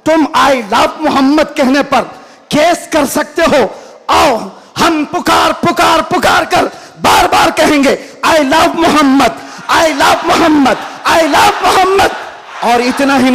तुम आई लव मोहम्मद कहने पर केस कर सकते हो। आओ हम पुकार पुकार पुकार कर बार बार कहेंगे I love Mohammad, I love Mohammad, I love Mohammad. और इतना ही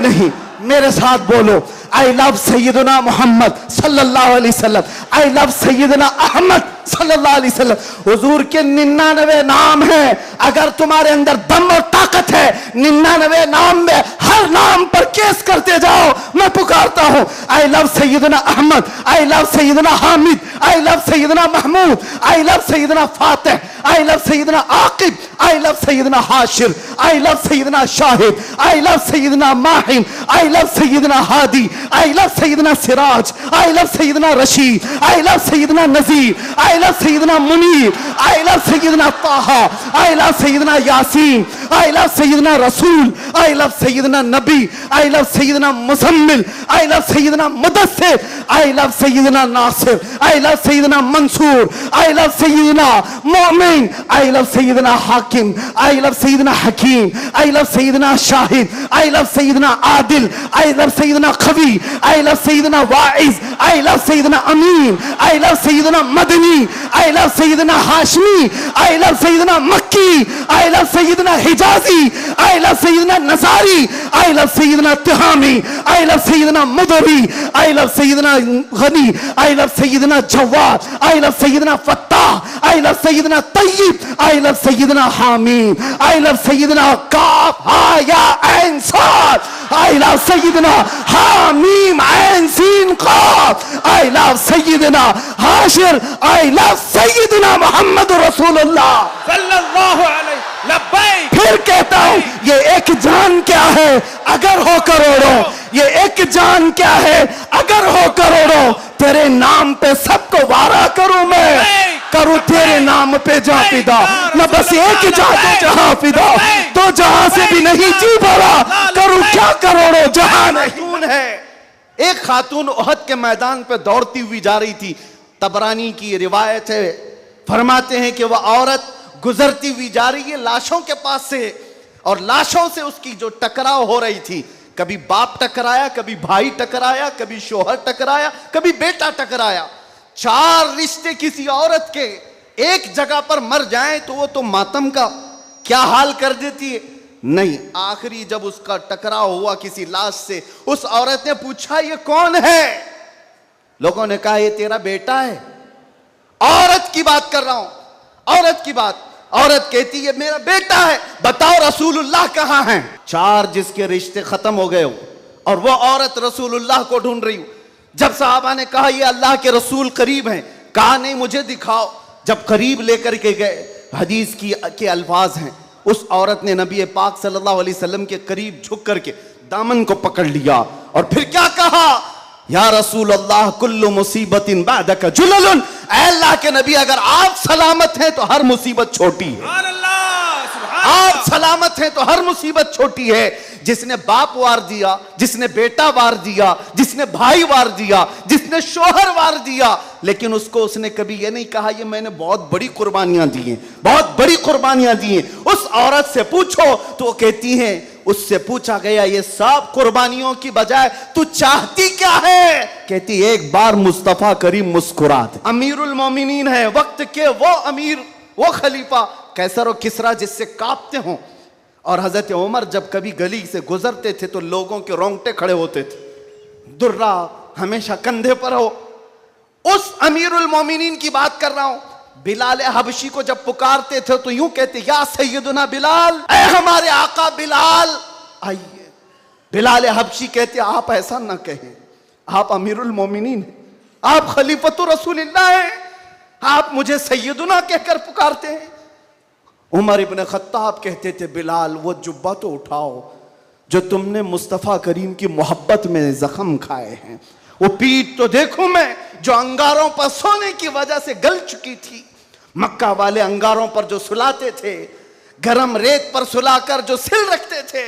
नहीं, मेरे साथ बोलो आई लव सैयदना मोहम्मद सल्लल्लाहु अलैहि वसल्लम, आई लव सैयदना अहमद सल्लल्लाहु अलैहि वसल्लम। हुजूर के 99 नाम हैं। अगर तुम्हारे अंदर दम और ताकत है, 99 नाम में हर नाम पर केस करते जाओ। मैं पुकारता हूं I love Sayyidina Ahmad, I love Sayyidina Hamid, I love Sayyidina Mahmud, I love Sayyidina Fatih, I love Sayyidina Aqib, I love Sayyidina Hashir, I love Sayyidina Shahid, I love Sayyidina Mahin, I love Sayyidina Hadi, I love Sayyidina Siraj, I love Sayyidina Rashid, I love Sayyidina Nazir, I love Sayyidina Munir, I love Sayyidina Taha, I love Sayyidina Yasin, I love Sayyidina Rasul, I love Syedna Nabi, I love Sayyidina Muzammil, I love Sayyidina Mudassir, I love Sayyidina Nasir, I love Sayyidina Mansur, I love Sayyidina Momin, I love Sayyidina Hakim, I love Sayyidina Hakeem, I love Sayyidina Shahid, I love Sayyidina Adil, I love Sayyidina Qawi, I love Sayyidina Waiz, I love Sayyidina Amin, I love Sayyidina Madani, I love Sayyidina Hashmi, I love Sayyidina Makki, I love Sayyidina Hijazi, I love Sayyidina nursery, I love Sayyidina Tihami, I love Sayyidina Mudri, I love Sayyidina Ghani, I love Sayyidina Jawad, I love Sayyidina Fattah, I love Sayyidina Tayyab, I love Sayyidina Hameem, I love Sayyidina Kaf Ha Ya Ain Sad, I love Sayyidina Hameem Ain Sin Qaf, I love Sayyidina Hashir, I love Sayyidina Mohammad रसूलुल्लाह सल्लल्लाहु अलैहि लब्बैक। फिर कहता हूं ये एक जान क्या है अगर हो करोड़ों, ये एक जान क्या है अगर हो करोड़ों। तेरे नाम पे सबको वारा करूं मैं, करूं तेरे नाम पे जा फिदा। मैं बस एक जाते जहां फिदा, तो जहां से भी नहीं जी भरा, करूं क्या करोड़ों जहां नहीं है। एक खातून ओहद के मैदान पे दौड़ती हुई जा रही थी। तबरानी की रिवायत है, फरमाते हैं कि वह औरत गुजरती हुई जा रही है लाशों के पास से, और लाशों से उसकी जो टकराव हो रही थी, कभी बाप टकराया, कभी भाई टकराया, कभी शोहर टकराया, कभी बेटा टकराया। 4 रिश्ते किसी औरत के एक जगह पर मर जाएं तो वो तो मातम का क्या हाल कर देती है। नहीं, आखिरी जब उसका टकराव हुआ किसी लाश से, उस औरत ने पूछा ये कौन है? लोगों ने कहा ये तेरा बेटा है। औरत की बात कर रहा हूं, औरत की बात। औरत कहती है मेरा बेटा है, बताओ रसूलुल्लाह कहां हैं? 4 जिसके रिश्ते खत्म हो गए हो, और वो औरत रसूलुल्लाह को ढूंढ रही हो। जब साहबा ने कहा ये अल्लाह के रसूल करीब हैं, कहा नहीं मुझे दिखाओ। जब करीब लेकर के गए, हदीस के अल्फाज हैं, उस औरत ने नबी पाक सल्लल्लाहु अलैहि वसल्लम के करीब झुक करके दामन को पकड़ लिया और फिर क्या कहा, या रसूल अल्लाह कुल्लु मुसीबतिन बादका जुललुन, ऐ अल्लाह के नबी अगर आप सलामत हैं तो हर मुसीबत छोटी है। आप सलामत हैं तो हर मुसीबत छोटी है। जिसने बाप वार दिया, जिसने बेटा वार दिया, जिसने भाई वार दिया, जिसने शोहर वार दिया, लेकिन उसको उसने कभी ये नहीं कहा ये मैंने बहुत बड़ी कुर्बानियां दी हैं, बहुत बड़ी कुर्बानियां दी हैं। उस औरत से पूछो तो वो कहती है, उससे पूछा गया ये सब कुर्बानियों की बजाय तू चाहती क्या है? कहती एक बार मुस्तफा करीम मुस्कुरा दे। अमीरुल मोमिनीन है वक्त के, वो अमीर, वो खलीफा कैसर और किसरा जिससे कांपते हों। और हजरत उमर जब कभी गली से गुजरते थे तो लोगों के रोंगटे खड़े होते थे। दुर्रा हमेशा कंधे पर हो। उस अमीरुल मोमिनीन की बात कर रहा हूं। बिलाल हबशी को जब पुकारते थे तो यूं कहते या सैयदुना बिलाल, ऐ हमारे आका बिलाल आइए। बिलाल हबशी कहते आप ऐसा ना कहें, आप अमीरुल मोमिनीन हैं, आप खलीफतुर रसूलिल्लाह हैं, आप मुझे सैयदुना कहकर पुकारते हैं। उमर इब्न खत्ताब कहते थे बिलाल वो जुब्बा तो उठाओ जो तुमने मुस्तफ़ा करीम की मोहब्बत में जख्म खाए हैं, वो पीठ तो देखूं मैं जो अंगारों पर सोने की वजह से गल चुकी थी। मक्का वाले अंगारों पर जो सुलाते थे, गरम रेत पर सुलाकर जो सिल रखते थे।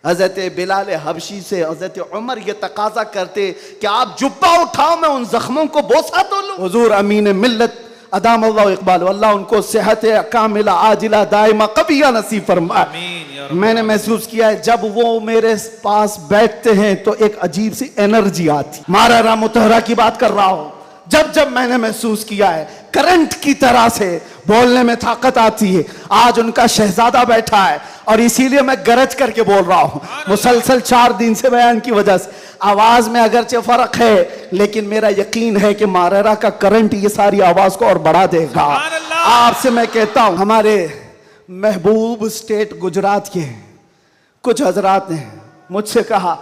हजरत बिलाल हबशी से हजरत उमर ये तकाजा करते कि आप जुब्बा उठाओ मैं उन जख्मों को बोसा तो लूं। हुजूर अमीन मिल्लत अदाम अल्लाह इकबाल, अल्लाह उनको सेहत कामिला आजिला दाइमा कबिया नसीब फरमाए। आमीन या रब। मैंने महसूस किया है जब वो मेरे पास बैठते हैं तो एक अजीब सी एनर्जी आती। मारा राम मुतहरा की बात कर रहा हूं, जब जब मैंने महसूस किया है करंट की तरह से बोलने में ताकत आती है। आज उनका शहजादा बैठा है और इसीलिए मैं गरज करके बोल रहा हूं। मुसलसल 4 दिन से बयान की वजह से आवाज में अगरचे फर्क है, लेकिन मेरा यकीन है कि मारेरा का करंट ये सारी आवाज को और बढ़ा देगा। आपसे मैं कहता हूं, हमारे महबूब स्टेट गुजरात के कुछ हजरात ने मुझसे कहा,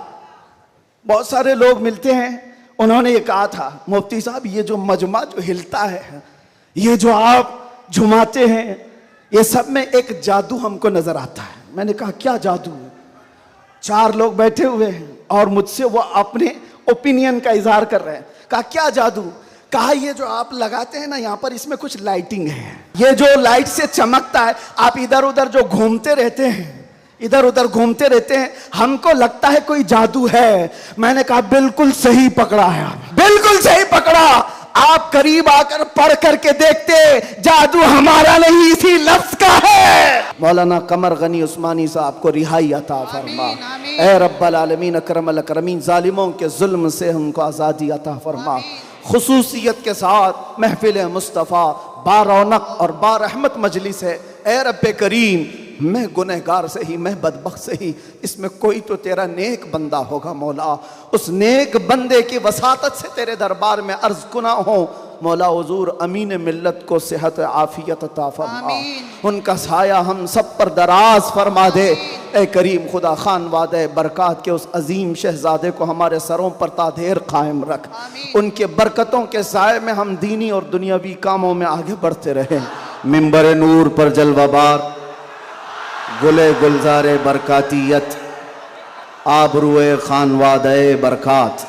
बहुत सारे लोग मिलते हैं, उन्होंने ये कहा था मुफ्ती साहब ये जो मजमा जो हिलता है, ये जो आप झुमाते हैं, ये सब में एक जादू हमको नजर आता है। मैंने कहा क्या जादू? 4 लोग बैठे हुए हैं और मुझसे वो अपने ओपिनियन का इजहार कर रहे हैं। कहा क्या जादू? कहा ये जो आप लगाते हैं ना यहाँ पर, इसमें कुछ लाइटिंग है, ये जो लाइट से चमकता है, आप इधर उधर जो घूमते रहते हैं, इधर उधर घूमते रहते हैं, हमको लगता है कोई जादू है। मैंने कहा बिल्कुल सही पकड़ा है, बिल्कुल सही पकड़ा। आप करीब आकर पढ़ करके देखते, जादू हमारा नहीं इसी लफ्ज का है। मौलाना कमर गनी उस्मानी साहब को रिहाई अता फरमा, ए रब्बल आलमीन अकरमल अकरमीन, जालिमों के जुल्म से हमको आज़ादी अता फरमा। खुसूसियत के साथ महफिल मुस्तफ़ा बारौनक और बारहमत मजलिस है। ए रब्बे करीम, मैं गुनहगार से ही, मैं बदबख्त से ही, इसमें कोई तो तेरा नेक बंदा होगा मौला। उस नेक बंदे की वसातत से तेरे दरबार में अर्ज गुना हो मौला। हुजूर अमीन मिल्लत को सेहत आफियत अता फरमा, उनका साया हम सब पर दराज फरमा दे। ए करीम खुदा खान वादे बरक़ात के उस अजीम शहजादे को हमारे सरों पर तादेर कायम रख। उनके बरकतों के साए में हम दीनी और दुनियावी कामों में आगे बढ़ते रहें। मिंबर नूर पर जलवाबार गुले गुलजारे बरकातियत आबरुए खानवादे बरकात,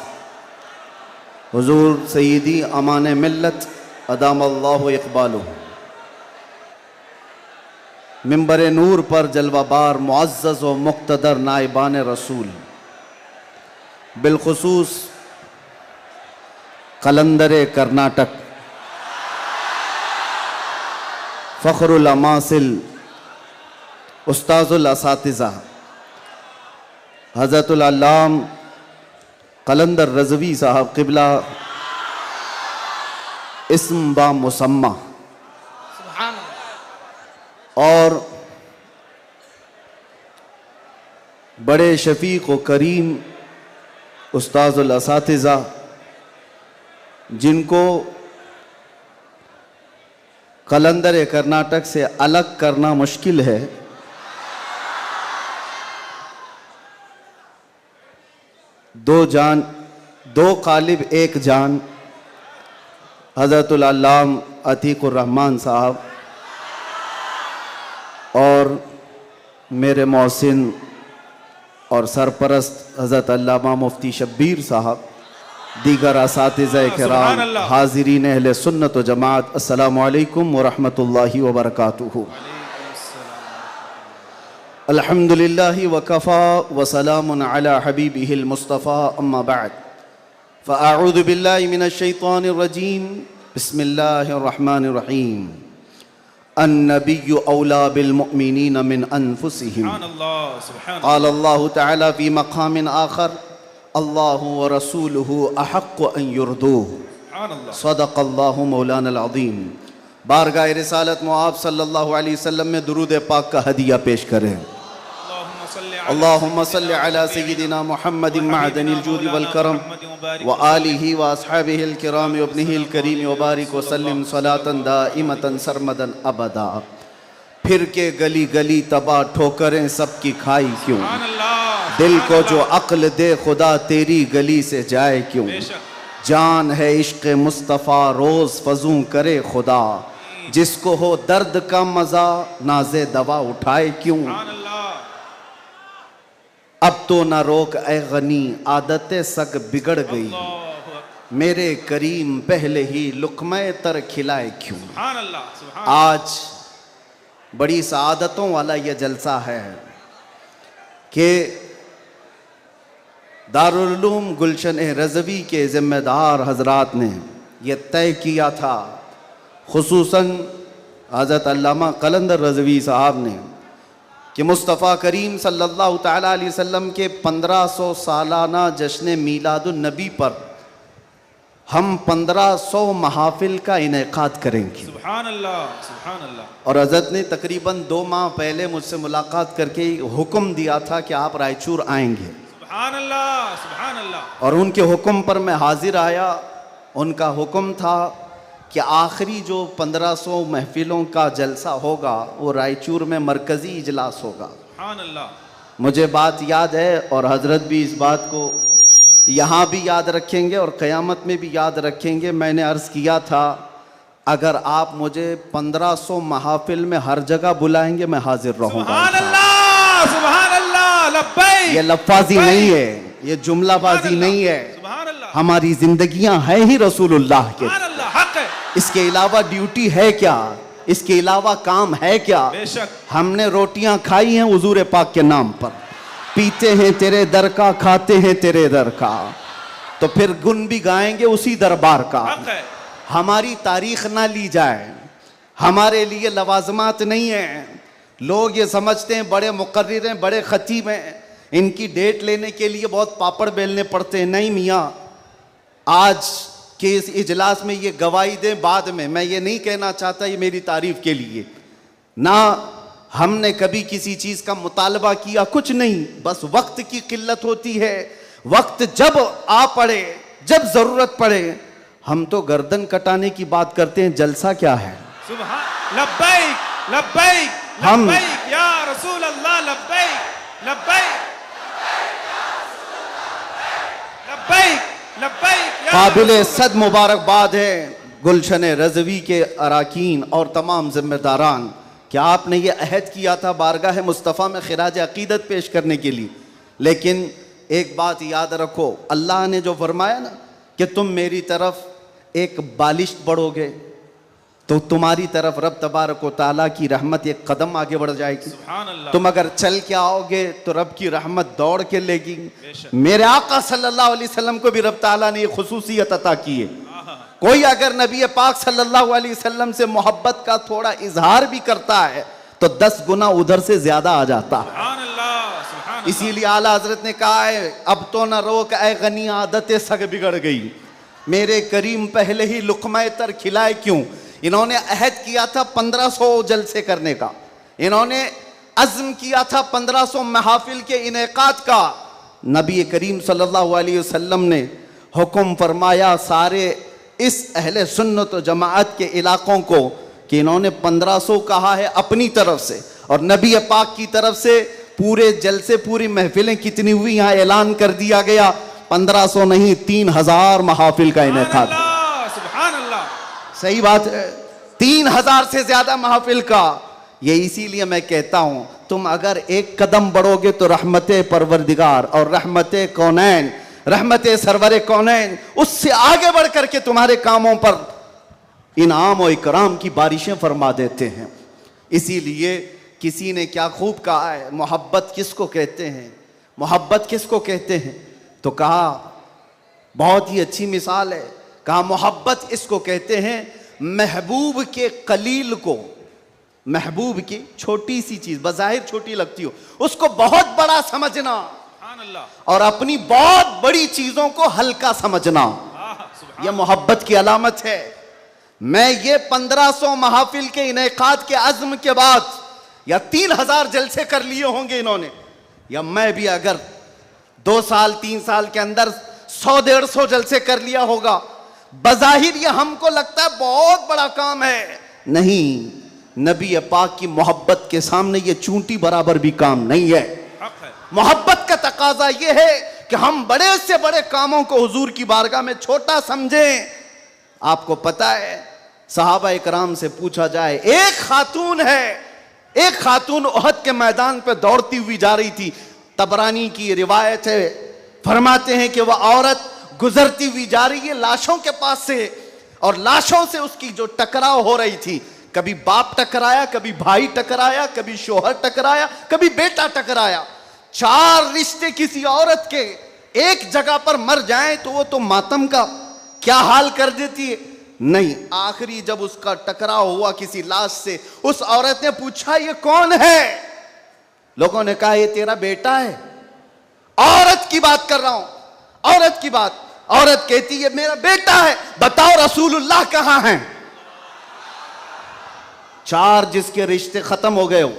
हुजूर सईदी अमान मिल्लत अदामल्लाहु इक़बालु। मिंबर नूर पर जलवाबार मुअज़्ज़ज़ व मुक़्तदर नाइबान रसूल, बिलखुसूस कलंदर कर्नाटक, फ़ख्रुल अमासिल उस्ताज़ुल असातिज़ा हज़रतुल अल्लाम कलंदर रज़वी साहब क़िबला इस्म बा मुसम्मा, और बड़े शफ़ीक़ व करीम उस्ताज़ुल असातिज़ा, जिनको कलंदर कर्नाटक से अलग करना मुश्किल है, दो जान दो कालिब एक जान, हज़रतुल अल्लाम अतीकुर रहमान साहब और मेरे मोहसिन और सरपरस्त हज़रत अल्लामा मुफ्ती शब्बीर साहब, दीगर असातिज़ा किराम, हाज़िरीन अहले सुन्नत व जमात, अस्सलामु अलैकुम व रहमतुल्लाहि व बरकातुहू। अल्हम्दुलिल्लाहि व कफ़ा व सलामुन अला हबीबिहिल मुस्तफ़ा, अम्मा बअद, फ़अऊज़ु बिल्लाहि मिनश शैतानिर रजीम, बिस्मिल्लाहिर रहमानिर रहीम। अन्नबिय्यु औला बिल मुअमिनीन मिन अनफुसिहिम, क़ाल अल्लाहु तआला फ़ी मक़ामिन आख़र, अल्लाहु व रसूलुहु अहक़्क़ु अन युरदूह, सदक़ल्लाहु मौलाना अज़ीम। बारगाह रिसालत मुआब सल्लल्लाहु अलैहि वसल्लम में दुरूद पाक का हदिया पेश करें। अल्लाहुम्मा सल्लि अला सय्यिदिना मुहम्मदिन मअदनिल जूदि वल करम व आलिहि व अस्हाबिहिल किराम व इब्निहिल करीम व बारिक व सल्लिम सलातन दाइमतन सरमदन अबदा। फिर के गली गली तबाह ठोकरें सबकी खाई क्यों, दिल को जो अक्ल दे खुदा तेरी गली से जाए क्यों। जान है इश्क़ मुस्तफ़ा रोज़ फजूं करे खुदा, जिसको हो दर्द का मज़ा नाज़े दवा उठाए क्यों। अब तो ना रोक ए गनी आदतें सग बिगड़ गई, मेरे करीम पहले ही लुक़्मे तर खिलाए क्यों। आज बड़ी सआदतों वाला यह जलसा है कि दारुल उलूम गुलशन रज़वी के ज़िम्मेदार हजरात ने यह तय किया था खुसूसन हज़रत अल्लामा कलंदर रज़वी साहब ने कि मुस्तफ़ा करीम सल्लल्लाहु ताला अलैहि वसल्लम के 1500 सालाना जश्न मीलादुन नबी पर हम 1500 महाफिल का इनेकाद करेंगे। सुभान अल्लाह, सुभान अल्लाह। और हज़रत ने तकरीबन 2 माह पहले मुझसे मुलाकात करके हुक्म दिया था कि आप रायचूर आएंगे। सुभान अल्लाह, सुभान अल्लाह। और उनके हुक्म पर मैं हाजिर आया। उनका हुक्म था कि आखिरी जो 1500 महफिलों का जलसा होगा वो रायचूर में मरकज़ी इजलास होगा। सुभान अल्लाह। मुझे बात याद है और हज़रत भी इस बात को यहाँ भी याद रखेंगे और क़यामत में भी याद रखेंगे। मैंने अर्ज़ किया था अगर आप मुझे 1500 महाफिल में हर जगह बुलाएंगे मैं हाजिर रहूँगा। सुभान अल्लाह, सुभान अल्लाह, लब्बैक। ये लफ्ज़ी नहीं है, ये जुमलाबाजी नहीं है। सुभान अल्लाह। हमारी जिंदगियां हैं ही रसूलुल्लाह के। सुभान अल्लाह, हक है। इसके अलावा ड्यूटी है क्या? इसके अलावा काम है क्या? बेशक। हमने रोटियां खाई हैं हुजूर पाक के नाम पर, पीते हैं तेरे दर का, खाते हैं तेरे दर का, तो फिर गुन भी गाएंगे उसी दरबार का। हक है। हमारी तारीख ना ली जाए, हमारे लिए लवाजमात नहीं है। लोग ये समझते हैं बड़े मुकर्रिर हैं, बड़े खतीब हैं, इनकी डेट लेने के लिए बहुत पापड़ बेलने पड़ते हैं। नहीं मियाँ, आज के इस इजलास में ये गवाही दें बाद में। मैं ये नहीं कहना चाहता ये मेरी तारीफ के लिए, ना हमने कभी किसी चीज़ का मुतालबा किया, कुछ नहीं, बस वक्त की किल्लत होती है। वक्त जब आ पड़े, जब ज़रूरत पड़े, हम तो गर्दन कटाने की बात करते हैं, जलसा क्या है? सुभान लब्बैक, लब्बैक, हम- लब्बैक या रसूल अल्लाह, लब्बैक, लब्बैक, लब्बैक, लब्बैक या काबिल रसूल सद मुबारकबाद है गुलशन रज़वी के अराकीन और तमाम जिम्मेदारान कि आपने ये अहद किया था बारगाह मुस्तफ़ा में खिराज अकीदत पेश करने के लिए। लेकिन एक बात याद रखो, अल्लाह ने जो फरमाया ना कि तुम मेरी तरफ एक बालिश बढ़ोगे तो तुम्हारी तरफ रब तबारक व ताला की रहमत एक कदम आगे बढ़ जाएगी। सुभान अल्लाह। तुम अगर चल के आओगे तो रब की रहमत दौड़ के लेगी। बेशक। मेरे आका सल्लल्लाहु अलैहि वसल्लम को भी रब ताला ने ये खुसूसियत अता की है। कोई अगर नबी पाक सल्लल्लाहु अलैहि वसल्लम से मोहब्बत का थोड़ा इजहार भी करता है तो 10 गुना उधर से ज्यादा आ जाता है। सुभान अल्लाह, सुभान अल्लाह। इसीलिए आला हजरत ने कहा है अब तो न रोक ऐ गनी आदतें सग बिगड़ गई, मेरे करीम पहले ही लुक़मा तर खिलाए क्यों। इन्होंने अहद किया था 1500 जलसे करने का, इन्होंने अज़्म किया था 1500 महफिल के इनेकाद का। नबी करीम सल्लल्लाहु अलैहि वसल्लम ने हुक्म फरमाया सारे इस अहले सुन्नत व जमाअत के इलाकों को कि इन्होंने 1500 कहा है अपनी तरफ से, और नबी पाक की तरफ से पूरे जलसे पूरी महफिलें कितनी हुई यहाँ ऐलान कर दिया गया, 1500 नहीं 3000 महाफिल का इनेकाद। सुभान अल्लाह। सही बात है, 3000 से ज्यादा महफिल का। ये इसीलिए मैं कहता हूं तुम अगर एक कदम बढ़ोगे तो रहमत परवरदिगार और रहमत कौनैन, रहमत सरवर कौनैन उससे आगे बढ़ करके तुम्हारे कामों पर इनाम और इकराम की बारिशें फरमा देते हैं। इसीलिए किसी ने क्या खूब कहा है, मोहब्बत किसको कहते हैं, मोहब्बत किसको कहते हैं, तो कहा बहुत ही अच्छी मिसाल है, कहा मोहब्बत इसको कहते हैं महबूब के कलील को, महबूब की छोटी सी चीज बज़ाहिर छोटी लगती हो उसको बहुत बड़ा समझना सुभान अल्लाह। और अपनी बहुत बड़ी चीजों को हल्का समझना, सुभान यह मोहब्बत की अलामत है। मैं ये 1500 महफिल के इनेकाद के अज़्म के बाद या 3000 जलसे कर लिए होंगे इन्होंने, या मैं भी अगर 2 साल 3 साल के अंदर 100-150 जलसे कर लिया होगा, बज़ाहिर ये हमको लगता है बहुत बड़ा काम है। नहीं, नबी पाक की मोहब्बत के सामने ये चूंटी बराबर भी काम नहीं है। हक है। मोहब्बत का तकाजा ये है कि हम बड़े से बड़े कामों को हुजूर की बारगाह में छोटा समझें। आपको पता है सहाबा इकराम से पूछा जाए, एक खातून है, एक खातून उहद के मैदान पर दौड़ती हुई जा रही थी, तबरानी की रिवायत है, फरमाते हैं कि वह औरत गुजरती हुई जा रही है लाशों के पास से, और लाशों से उसकी जो टकराव हो रही थी, कभी बाप टकराया, कभी भाई टकराया, कभी शोहर टकराया, कभी बेटा टकराया। 4 रिश्ते किसी औरत के एक जगह पर मर जाएं तो वो तो मातम का क्या हाल कर देती है। नहीं, आखिरी जब उसका टकराव हुआ किसी लाश से, उस औरत ने पूछा ये कौन है? लोगों ने कहा ये तेरा बेटा है। औरत की बात कर रहा हूं, औरत की बात। औरत कहती है मेरा बेटा है, बताओ रसूलुल्लाह कहां हैं? 4 जिसके रिश्ते खत्म हो गए हो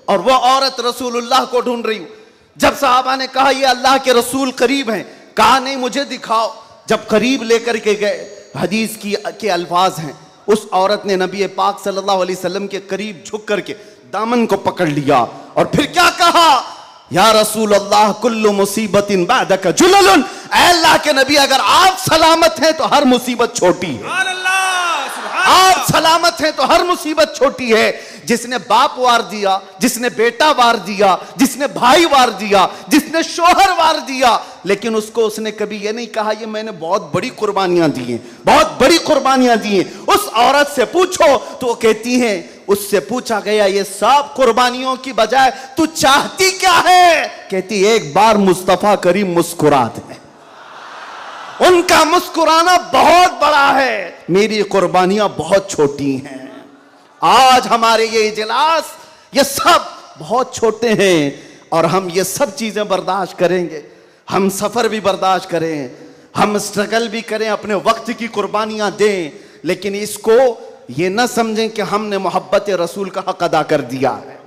और वो औरत रसूलुल्लाह को ढूंढ रही हो। जब साहबा ने कहा ये अल्लाह के रसूल करीब हैं, कहा नहीं मुझे दिखाओ। जब करीब लेकर के गए, हदीस की के अल्फाज हैं, उस औरत ने नबी पाक सल्लल्लाहु अलैहि वसल्लम के करीब झुक करके दामन को पकड़ लिया और फिर क्या कहा? या रसूल अल्लाह कुल्लु मुसीबतिन बादका जुललुन, ऐ अल्लाह के नबी अगर आप सलामत हैं तो हर मुसीबत छोटी है। आप सलामत हैं तो हर मुसीबत छोटी है। जिसने बाप वार दिया, जिसने बेटा वार दिया, जिसने भाई वार दिया, जिसने शोहर वार दिया, लेकिन उसको उसने कभी ये नहीं कहा ये मैंने बहुत बड़ी कुर्बानियां दी हैं, बहुत बड़ी कुर्बानियां दी हैं। उस औरत से पूछो तो वो कहती है, उससे पूछा गया ये सब कुर्बानियों की बजाय तू चाहती क्या है? कहती एक बार मुस्तफा करीम मुस्कुरा दे। उनका मुस्कुराना बहुत बड़ा है, मेरी कुर्बानियां बहुत छोटी हैं। आज हमारे ये इजलास ये सब बहुत छोटे हैं और हम ये सब चीजें बर्दाश्त करेंगे। हम सफर भी बर्दाश्त करें, हम स्ट्रगल भी करें, अपने वक्त की कुर्बानियां दें, लेकिन इसको ये न समझें कि हमने मोहब्बत रसूल का हक अदा कर दिया है।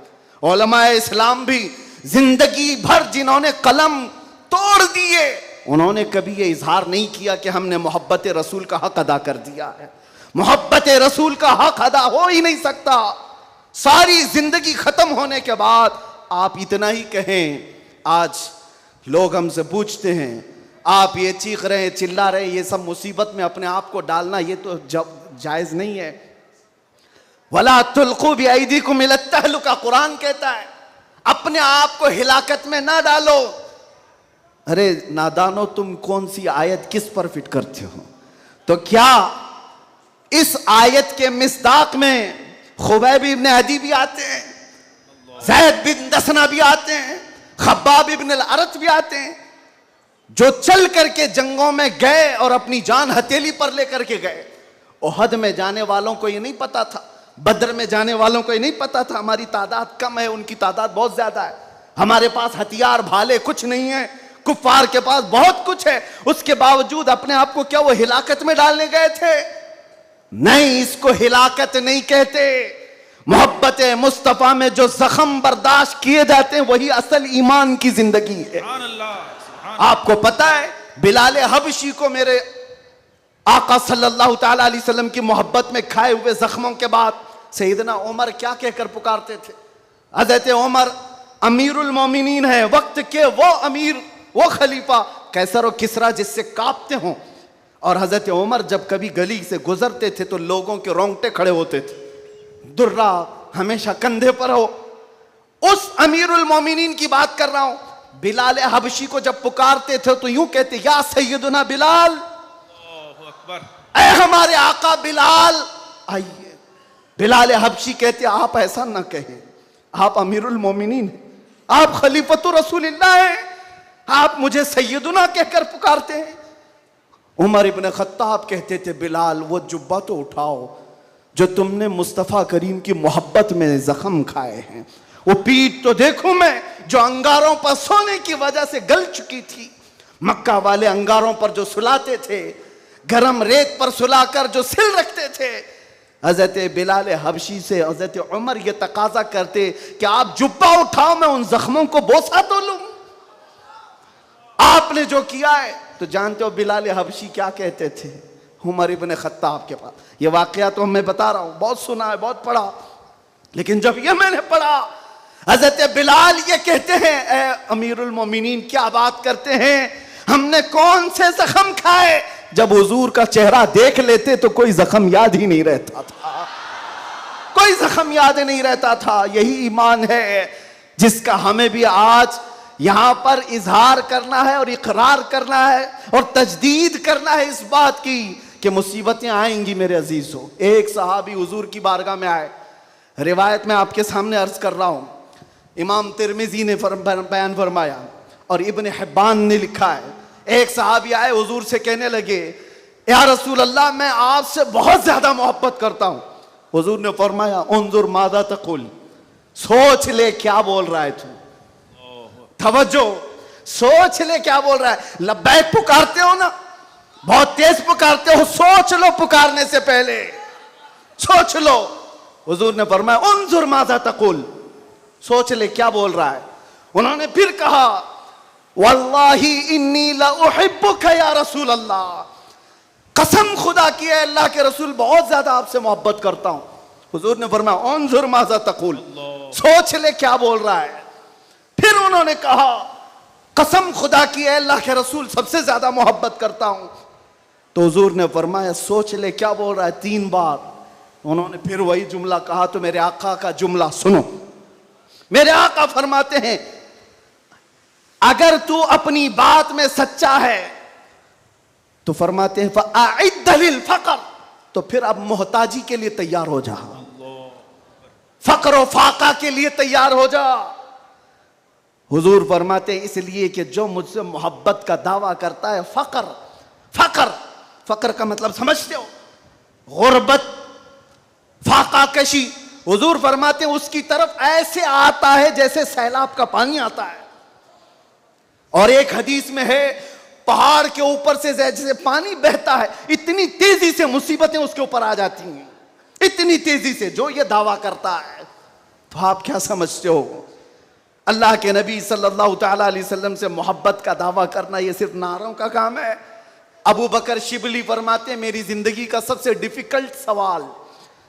उलमाए इस्लाम भी जिंदगी भर जिन्होंने कलम तोड़ दिए, उन्होंने कभी ये इजहार नहीं किया कि हमने मोहब्बत रसूल का हक अदा कर दिया है। मोहब्बत रसूल का हक अदा हो ही नहीं सकता। सारी जिंदगी खत्म होने के बाद आप इतना ही कहें। आज लोग हमसे पूछते हैं आप ये चीख रहे हैं, चिल्ला रहे हैं, ये सब मुसीबत में अपने आप को डालना ये तो जायज नहीं है। वला तुल्कू बिअयदीकुम इला तहलुका, कुरान कहता है अपने आप को हिलाकत में ना डालो। अरे नादानो, तुम कौन सी आयत किस पर फिट करते हो? तो क्या इस आयत के मिस्दाक में खुबैब इब्न अदी भी आते हैं, ज़ैद बिन दसना भी आते हैं, खब्बाब इब्न अल-अरत भी आते हैं, जो चल करके जंगों में गए और अपनी जान हथेली पर लेकर के गए। ओहद में जाने वालों को ये नहीं पता था, बद्र में जाने वालों को ये नहीं पता था हमारी तादाद कम है, उनकी तादाद बहुत ज्यादा है। हमारे पास हथियार भाले कुछ नहीं है, कुफ्फार के पास बहुत कुछ है। उसके बावजूद अपने आप को क्या वो हिलाकत में डालने गए थे? नहीं, इसको हिलाकत नहीं कहते। मोहब्बत मुस्तफा में जो जख्म बर्दाश्त किए जाते हैं वही असल ईमान की जिंदगी है। आपको पता है बिलाल हबशी को मेरे आका सल्लल्लाहु ताला अलैहि वसल्लम की मोहब्बत में खाए हुए जख्मों के बाद सैयदना उमर क्या कहकर पुकारते थे? हज़रत उमर अमीरुल मोमिनीन है, वक्त के वो अमीर, वो खलीफा, कैसर और किसरा जिससे कांपते हों। और हजरत उमर जब कभी गली से गुजरते थे तो लोगों के रोंगटे खड़े होते थे, दुर्रा हमेशा कंधे पर हो। उस अमीरुल मोमिनीन की बात कर रहा हूं। बिलाल हबशी को जब पुकारते थे तो यूं कहते, या सैयदुना बिलाल, ऐ हमारे आका बिलाल आइए। बिलाल हबशी कहते आप ऐसा ना कहें, आप अमीरुल मोमिनीन, आप खलीफतुर रसूलिल्लाह हैं, आप मुझे सैयदुना कहकर पुकारते हैं। उमर इब्न खत्ताब कहते थे बिलाल वो जुब्बा तो उठाओ जो तुमने मुस्तफ़ा करीम की मोहब्बत में जख्म खाए हैं, वो पीठ तो देखूं मैं जो अंगारों पर सोने की वजह से गल चुकी थी। मक्का वाले अंगारों पर जो सुलाते थे, गरम रेत पर सुलाकर जो सिल रखते थे। हजरत बिलाल हबशी से हजरत उमर ये तकाजा करते कि आप जुब्बा उठाओ, मैं उन जख्मों को बोसा तो लूं। आपने जो किया है तो जानते हो बिलाल हबशी क्या कहते थे उमर इब्न खत्ताब के पास? ये वाकया तो मैं बता रहा हूं, बहुत सुना है, बहुत पढ़ा, लेकिन जब ये मैंने पढ़ा, हजरत बिलाल ये कहते हैं, ए अमीरुल मोमिनीन क्या बात करते हैं, हमने कौन से जख्म खाए? जब हुजूर का चेहरा देख लेते तो कोई जख्म याद ही नहीं रहता था, कोई जख्म याद नहीं रहता था। यही ईमान है जिसका हमें भी आज यहां पर इजहार करना है और इकरार करना है और तजदीद करना है इस बात की कि मुसीबतें आएंगी मेरे अजीजों। एक सहाबी हुजूर की बारगाह में आए, रिवायत में आपके सामने अर्ज कर रहा हूं, इमाम तिरमिजी ने बयान फरमाया और इब्न हिब्बान ने लिखा है। एक सहाबी आए हुजूर से कहने लगे या रसूल अल्लाह, मैं आपसे बहुत ज्यादा मोहब्बत करता हूं। हुजूर ने फरमाया, उन्जुर मादा तकुल, सोच ले क्या बोल रहा है तू। तवज्जो, सोच ले क्या बोल रहा है। लब्बैक पुकारते हो ना, बहुत तेज पुकारते हो, सोच लो पुकारने से पहले, सोच लो। हुजूर ने फरमाया, उन्जुर मादा तकुल, सोच ले क्या बोल रहा है। उन्होंने फिर कहा, वल्लाही इन्नी ला उहिब्बुका या रसूल अल्लाह, कसम खुदा की है अल्लाह के रसूल, बहुत ज्यादा आपसे मोहब्बत करता हूं। हुजूर ने फरमाया, उन्जुर माज़ा तक़ूल, सोच ले क्या बोल रहा है। फिर उन्होंने कहा, कसम खुदा की है अल्लाह के रसूल, सबसे ज्यादा मोहब्बत करता हूं। तो हुजूर ने फरमाया, सोच ले क्या बोल रहा है, 3 बार। उन्होंने फिर वही जुमला कहा। तो मेरे आका का जुमला सुनो। मेरे आका फरमाते हैं, अगर तू अपनी बात में सच्चा है तो फरमाते हैं फ़अइद्द लिल फ़क़र, तो फिर अब मोहताजी के लिए तैयार हो जा, फक्र और फाका के लिए तैयार हो जा। हुजूर फरमाते हैं, इसलिए कि जो मुझसे मोहब्बत का दावा करता है, फक्र फक्र फक्र का मतलब समझते हो, गुर्बत, फाका कशी। हुजूर फरमाते हैं, उसकी तरफ ऐसे आता है जैसे सैलाब का पानी आता है। और एक हदीस में है, पहाड़ के ऊपर से जैसे पानी बहता है, इतनी तेजी से मुसीबतें उसके ऊपर आ जाती हैं, इतनी तेजी से, जो ये दावा करता है। तो आप क्या समझते हो, अल्लाह के नबी सल्लल्लाहु तआला अलैहि वसल्लम से मोहब्बत का दावा करना ये सिर्फ नारों का काम है। अबू बकर शिबली फरमाते हैं, मेरी जिंदगी का सबसे डिफिकल्ट सवाल,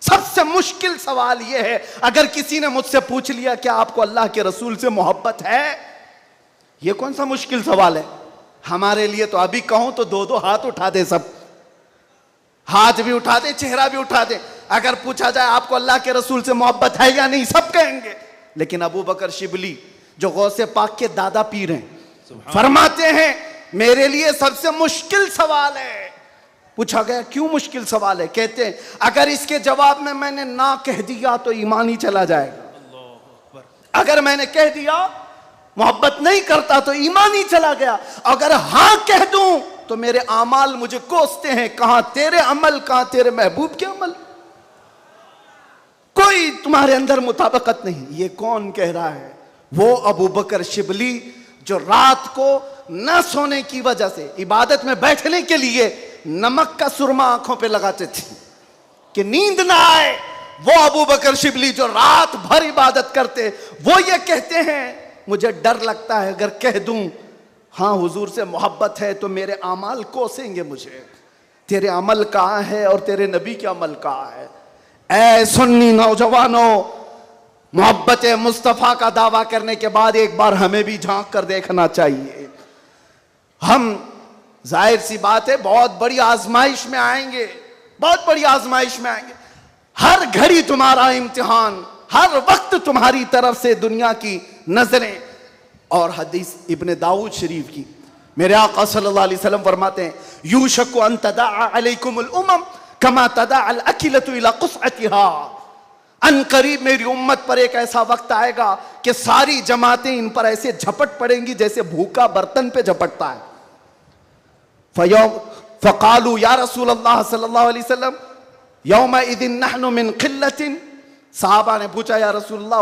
सबसे मुश्किल सवाल यह है, अगर किसी ने मुझसे पूछ लिया कि आपको अल्लाह के रसूल से मोहब्बत है, यह कौन सा मुश्किल सवाल है हमारे लिए। तो अभी कहूं तो 2-2 हाथ उठा दे, सब हाथ भी उठा दे, चेहरा भी उठा दे। अगर पूछा जाए आपको अल्लाह के रसूल से मोहब्बत है या नहीं, सब कहेंगे। लेकिन अबू बकर शिबली जो गौसे पाक के दादा पीर हैं, फरमाते हैं, मेरे लिए सबसे मुश्किल सवाल है। पूछा गया, क्यों मुश्किल सवाल है? कहते हैं, अगर इसके जवाब में मैंने ना कह दिया तो ईमान ही चला जाएगा। अगर मैंने कह दिया मोहब्बत नहीं करता तो ईमान ही चला गया। अगर हां कह दूं तो मेरे आमाल मुझे कोसते हैं, कहां तेरे अमल, कहां तेरे महबूब के अमल, कोई तुम्हारे अंदर मुताबिकत नहीं। ये कौन कह रहा है? वो अबू बकर शिबली जो रात को न सोने की वजह से इबादत में बैठने के लिए नमक का सुरमा आंखों पे लगाते थे कि नींद ना आए। वो अबू बकर शिबली जो रात भर इबादत करते, वो ये कहते हैं, मुझे डर लगता है अगर कह दूं हां हुजूर से मोहब्बत है तो मेरे अमाल कोसेंगे मुझे। तेरे अमल कहां है और तेरे नबी के अमल कहां है? ऐ सुन्नी नौजवानों, मोहब्बत मुस्तफ़ा का दावा करने के बाद एक बार हमें भी झांक कर देखना चाहिए। हम जाहिर सी बात है बहुत बड़ी आजमाइश में आएंगे, बहुत बड़ी आजमाइश में आएंगे। हर घड़ी तुम्हारा इम्तिहान, हर वक्त तुम्हारी तरफ से दुनिया की नजरें। और हदीस इब्ने दाऊद शरीफ की, मेरे आका सल्लल्लाहु अलैहि वसल्लम फरमाते हैं, यूशकु अन तदाअ अलैकुमुल उमम कमा तदाअल अकिलतु इला क़ुस्अतिहा। अन करीब मेरी उम्मत पर एक ऐसा वक्त आएगा कि सारी जमातें इन पर ऐसे झपट पड़ेंगी जैसे भूखा बर्तन पे झपटता है। फ़क़ालू या रसूल अल्लाह सल्लल्लाहु अलैहि वसल्लम यौमइज़िन नहनु मिन क़िल्लतिन। साहबा ने पूछा, या रसूल अल्लाह,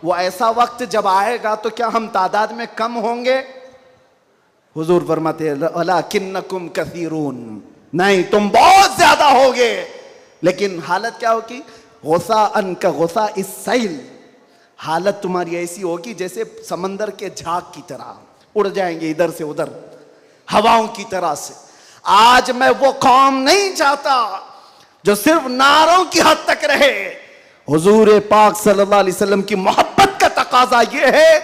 वो ऐसा वक्त जब आएगा तो क्या हम तादाद में कम होंगे? हुजूर फरमाते हैं, वलाकिन्नकुम कसीरून, नहीं तुम बहुत ज्यादा होगे। लेकिन हालत क्या होगी? गुस्सा अन का गुस्सा इस सैल, हालत तुम्हारी ऐसी होगी जैसे समंदर के झाग की तरह, उड़ जाएंगे इधर से उधर हवाओं की तरह से। आज मैं वो कौम नहीं चाहता जो सिर्फ नारों की हद तक रहे। हुजूर पाक सल्लल्लाहु अलैहि वसल्लम की मोहब्बत का तकाजा यह है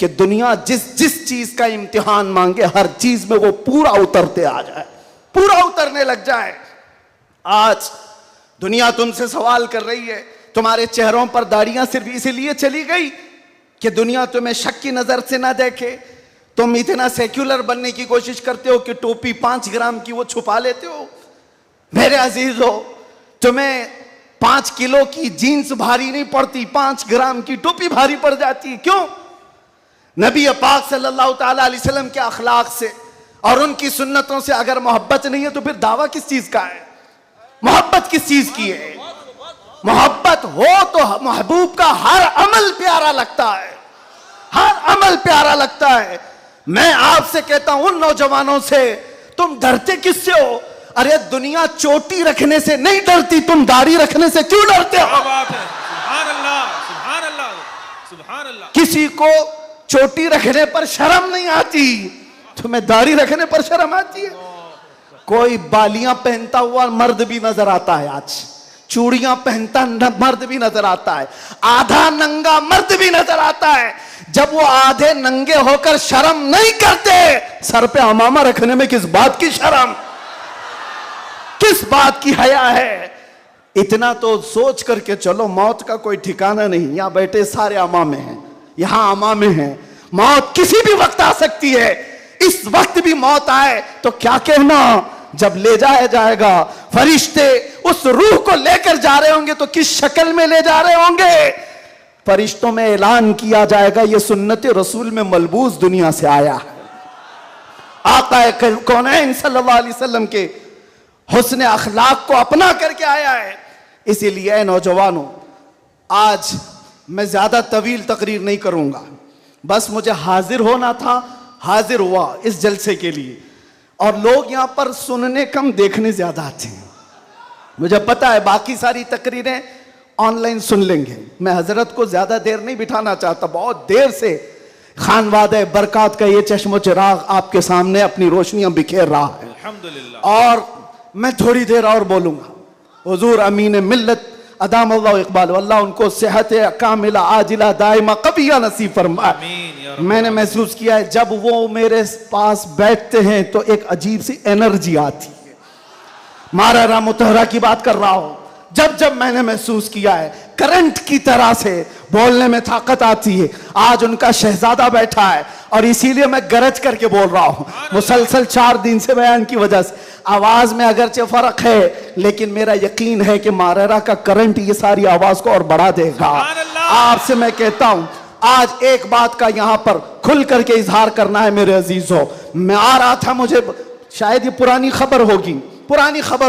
कि दुनिया जिस जिस चीज का इम्तिहान मांगे, हर चीज में वो पूरा उतरते आ जाए, पूरा उतरने लग जाए। आज दुनिया तुमसे सवाल कर रही है, तुम्हारे चेहरों पर दाढ़ियां सिर्फ इसलिए चली गई कि दुनिया तुम्हें शक की नजर से ना देखे। तुम इतना सेक्युलर बनने की कोशिश करते हो कि टोपी 5 ग्राम की वो छुपा लेते हो। मेरे अजीज हो, तुम्हें 5 किलो की जीन्स भारी नहीं पड़ती, 5 ग्राम की टोपी भारी पड़ जाती है। क्यों? नबी पाक सल्लल्लाहु तआला अलैहि वसल्लम के अखलाक से, और उनकी सुन्नतों से अगर मोहब्बत नहीं है तो फिर दावा किस चीज का है? मोहब्बत किस चीज की है? मोहब्बत हो तो महबूब का हर अमल प्यारा लगता है, हर अमल प्यारा लगता है। मैं आपसे कहता हूं उन नौजवानों से, तुम डरते किससे हो? अरे दुनिया चोटी रखने से नहीं डरती, तुम दाढ़ी रखने से क्यों डरते हो? क्या बात है, सुभान अल्लाह, सुभान अल्लाह, सुभान अल्लाह। किसी को चोटी रखने पर शर्म नहीं आती, तुम्हें दाढ़ी रखने पर शर्म आती है? कोई बालियां पहनता हुआ मर्द भी नजर आता है, आज चूड़ियां पहनता मर्द भी नजर आता है, आधा नंगा मर्द भी नजर आता है। जब वो आधे नंगे होकर शर्म नहीं करते, सर पे अमामा रखने में किस बात की शर्म, किस बात की हया है? इतना तो सोच करके चलो, मौत का कोई ठिकाना नहीं। यहां बैठे सारे अमामे हैं, यहां अमामे हैं, मौत किसी भी वक्त आ सकती है। इस वक्त भी मौत आए तो क्या कहना, जब ले जाया जाएगा, फरिश्ते उस रूह को लेकर जा रहे होंगे तो किस शक्ल में ले जा रहे होंगे? फरिश्तों में ऐलान किया जाएगा, ये सुन्नत रसूल में मलबूस दुनिया से आया है, आका कौनैन सल्लल्लाहु अलैहि वसल्लम के हुस्न अखलाक को अपना करके आया है। इसीलिए नौजवानों, आज मैं ज्यादा तवील तकरीर नहीं करूंगा, बस मुझे हाजिर होना था, हाजिर हुआ इस जलसे के लिए। और लोग यहां पर सुनने कम, देखने ज्यादा आते हैं। मुझे पता है बाकी सारी तकरीरें ऑनलाइन सुन लेंगे। मैं हजरत को ज्यादा देर नहीं बिठाना चाहता, बहुत देर से खानवादे बरकत का ये चश्मो चिराग आपके सामने अपनी रोशनियां बिखेर रहा है, अल्हम्दुलिल्लाह। और मैं थोड़ी देर और बोलूंगा। हुजूर अमीन मिल्लत अदाम अल्लाह इकबाल, अल्लाह उनको सेहत कामिला आजिला दाइमा कबिया नसीब फरमाए। आमीन या रब। मैंने महसूस किया है जब वो मेरे पास बैठते हैं तो एक अजीब सी एनर्जी आती है। मारा मुतहरा की बात कर रहा हूं, जब जब मैंने महसूस किया है करंट की तरह से बोलने में ताकत आती है। आज उनका शहजादा बैठा है और इसीलिए मैं गरज करके बोल रहा हूं, मुसलसल 4 दिन से बयान की वजह से आवाज में अगरचे फर्क है, लेकिन मेरा यकीन है कि मारेरा का करंट ये सारी आवाज को और बढ़ा देगा। आपसे मैं कहता हूं, आज एक बात का यहां पर खुल करके इजहार करना है मेरे अजीजों। मैं आ रहा था, मुझे शायद ये पुरानी खबर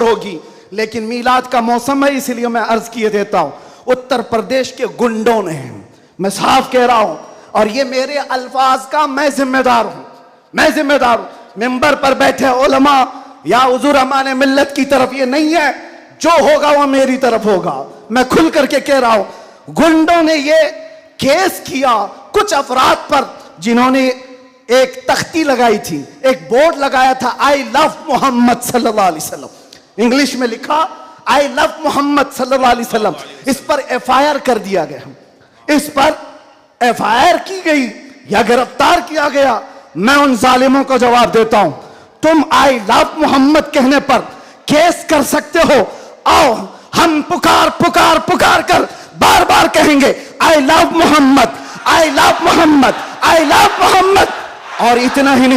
होगी, लेकिन मीलाद का मौसम है इसलिए मैं अर्ज किए देता हूं। उत्तर प्रदेश के गुंडों ने, मैं साफ कह रहा हूं, और ये मेरे अल्फाज का मैं जिम्मेदार हूं। मिंबर पर बैठे उलमा या हुजूर अमान मिल्लत की तरफ ये नहीं है, जो होगा वह मेरी तरफ होगा। मैं खुल करके कह रहा हूं, गुंडों ने ये केस किया कुछ अफराद पर जिन्होंने एक तख्ती लगाई थी, एक बोर्ड लगाया था, आई लव मोहम्मद सल्लल्लाहु अलैहि वसल्लम, इंग्लिश में लिखा आई लव मोहम्मद सल्लल्लाहु अलैहि वसल्लम। इस पर FIR कर दिया गया, इस पर FIR की गई या गिरफ्तार किया गया। मैं उन जालिमों को जवाब देता हूं, तुम आई लव मोहम्मद कहने पर केस कर सकते हो, आओ हम पुकार कर बार बार कहेंगे I love Mohammad, I love Mohammad, I love Mohammad. और इतना ही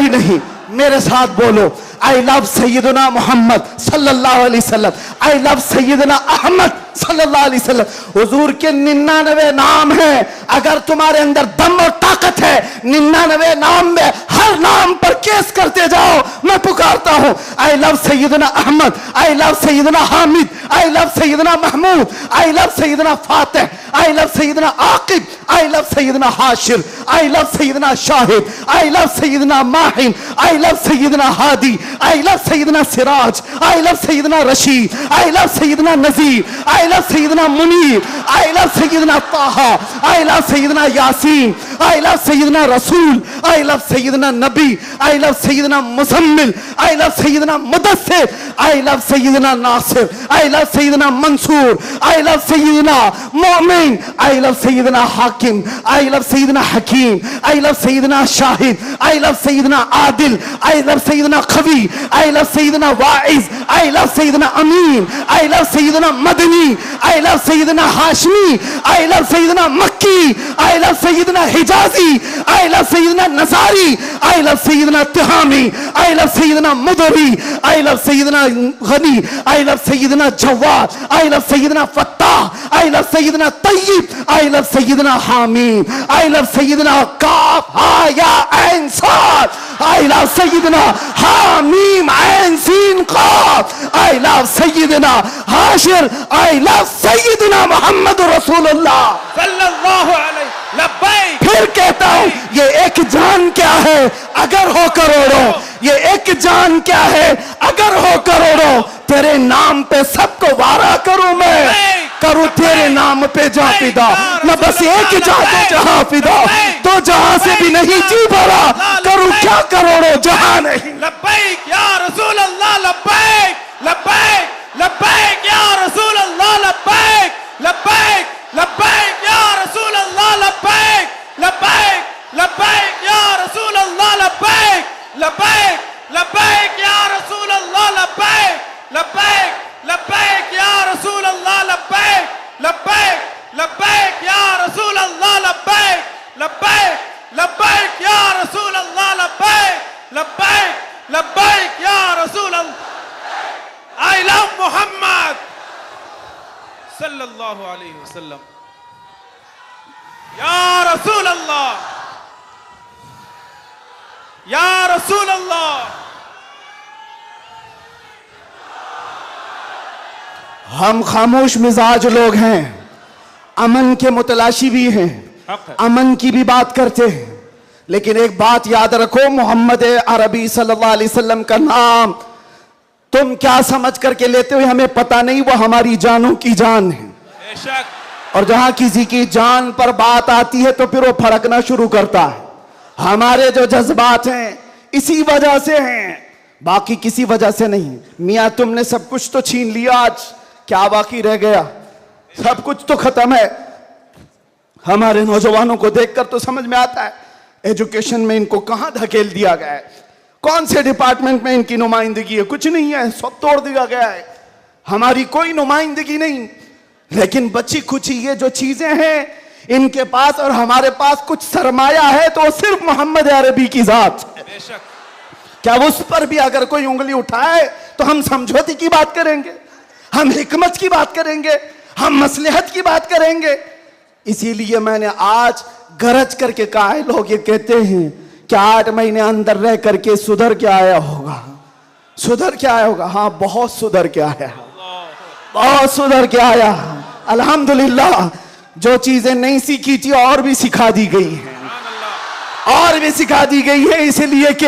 नहीं, मेरे साथ बोलो, आई लव सैयदना मोहम्मद सल्लल्लाहु अलैहि वसल्लम, आई लव सैयदना अहमद सल्लल्लाहु अलैहि वसल्लम। हुजूर के 99 नाम हैं, अगर तुम्हारे अंदर दम और ताकत है, 99 नाम में हर नाम पर केस करते जाओ। मैं पुकारता हूं, I love Sayyidina Ahmad, I love Sayyidina Hamid, I love Sayyidina Mahmud, I love Sayyidina Fatih, I love Sayyidina Aqib, I love Sayyidina Hashir, I love Sayyidina Shahid, I love Sayyidina Mahin, I love Sayyidina Hadi, I love Sayyidina Siraj, I love Sayyidina Rashid, I love Sayyidina Nazir, I love Sayyidina Munir, I love Sayyidina Taha, I love Sayyidina Yasin, I love Sayyidina Rasul, I love Syedna Nabi, I love Sayyidina Muzammil, I love Sayyidina Mudassir, I love Sayyidina Nasir, I love Sayyidina Mansur, I love Sayyidina Momin, I love Sayyidina Hakim, I love Sayyidina Hakeem, I love Sayyidina Shahid, I love Sayyidina Adil, I love Sayyidina Qawi, I love Sayyidina Waiz, I love Sayyidina Amin, I love Sayyidina Madani, I love Sayyidina Hashmi, I love Sayyidina Makki, I love Sayyidina Hijazi, I love Sayyidina Nasari, I love Sayyidina Tihami, I love Sayyidina Mudari, I love Sayyidina Ghani, I love Sayyidina Jawad, I love Sayyidina Fattah, I love Sayyidina Tayyib, I love Sayyidina Hamim, I love Sayyidina Kaf, Ha, Ya, Ain, Sad, I love Sayyidina Hamim, Ain, Sin, Qaf, I love Sayyidina Hashir, I love Sayyidina Muhammad Rasulullah. सल्लल्लाहु अलैहि लब्बैक। फिर कहता हूं ये एक जान क्या है अगर हो करोड़ों, ये एक जान क्या है अगर हो करोड़ों, तेरे नाम पे सबको वारा करूं मैं, करूं तेरे नाम पे जा फिदा, मैं बस एक जान तो जहां फिदा, तो जहां से भी नहीं जी भरा, करूं क्या करोड़ों जहां नहीं। लब्बैक या रसूल अल्लाह लब्बैक लब्बैक लब्बैक या रसूल अल्लाह लब्बैक लब्बैक लब्बैक या रसूल अल्लाह लब्बैक लब्बैक लब्बैक या रसूल अल्लाह लब्बैक लब्बैक लब्बैक या रसूल अल्लाह लब्बैक लब्बैक लब्बैक या रसूल अल्लाह लब्बैक लब्बैक लब्बैक या रसूल अल्लाह लब्बैक लब्बैक लब्बैक या रसूल अल्लाह लब्बैक लब्बैक लब्बैक या रसूल अल्लाह। I love Muhammad सल्लल्लाहु अलैहि वसल्लम। या रसूल अल्लाह, या रसूल अल्लाह। हम खामोश मिजाज लोग हैं, अमन के मुतलाशी भी हैं, अमन की भी बात करते हैं, लेकिन एक बात याद रखो, मोहम्मद अरबी सल्लल्लाहु अलैहि वसल्लम का नाम तुम क्या समझ करके लेते हो हमें पता नहीं, वो हमारी जानों की जान है। बेशक। और जहां किसी की जान पर बात आती है तो फिर वो फड़कना शुरू करता है। हमारे जो जज्बात हैं इसी वजह से हैं, बाकी किसी वजह से नहीं। मियां तुमने सब कुछ तो छीन लिया, आज क्या बाकी रह गया? सब कुछ तो खत्म है। हमारे नौजवानों को देखकर तो समझ में आता है एजुकेशन में इनको कहां धकेल दिया गया है, कौन से डिपार्टमेंट में इनकी नुमाइंदगी है? कुछ नहीं है, सब तोड़ दिया गया है, हमारी कोई नुमाइंदगी नहीं। लेकिन बची खुची ये जो चीजें हैं इनके पास और हमारे पास कुछ सरमाया है तो सिर्फ मोहम्मद अरबी की जात। बेशक। क्या उस पर भी अगर कोई उंगली उठाए तो हम समझौते की बात करेंगे, हम हिकमत की बात करेंगे, हम मसलहत की बात करेंगे। इसीलिए मैंने आज गरज करके कहा है, लोग ये कहते हैं कि 8 महीने अंदर रह करके सुधर के आया होगा, सुधर के आया होगा। हाँ, बहुत सुधर के आया, बहुत सुधर के आया। अल्हम्दुलिल्लाह, जो चीजें नहीं सीखी थी और भी सिखा दी गई है, और भी सिखा दी गई है। इसलिए कि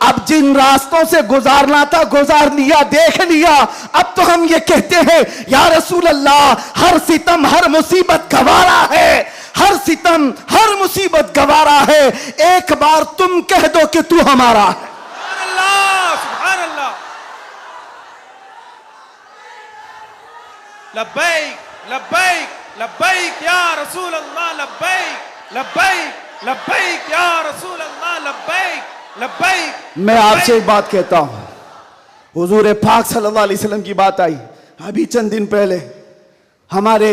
अब जिन रास्तों से गुजारना था गुजार लिया, देख लिया। अब तो हम ये कहते हैं या रसूल अल्लाह, हर सितम हर मुसीबत गवारा है, हर सितम हर मुसीबत गवारा है, एक बार तुम कह दो कि तू हमारा है। सुभान अल्लाह, सुभान अल्लाह। लब्बैक लब्बैक लब्बैक या रसूल अल्लाह लब्बैक लब्बैक लब्बैक या रसूल अल्लाह लब्बैक लब्बैक। मैं आपसे एक बात कहता हूं, हुजूर पाक सल्लल्लाहु अलैहि वसल्लम की बात आई अभी चंद दिन पहले। हमारे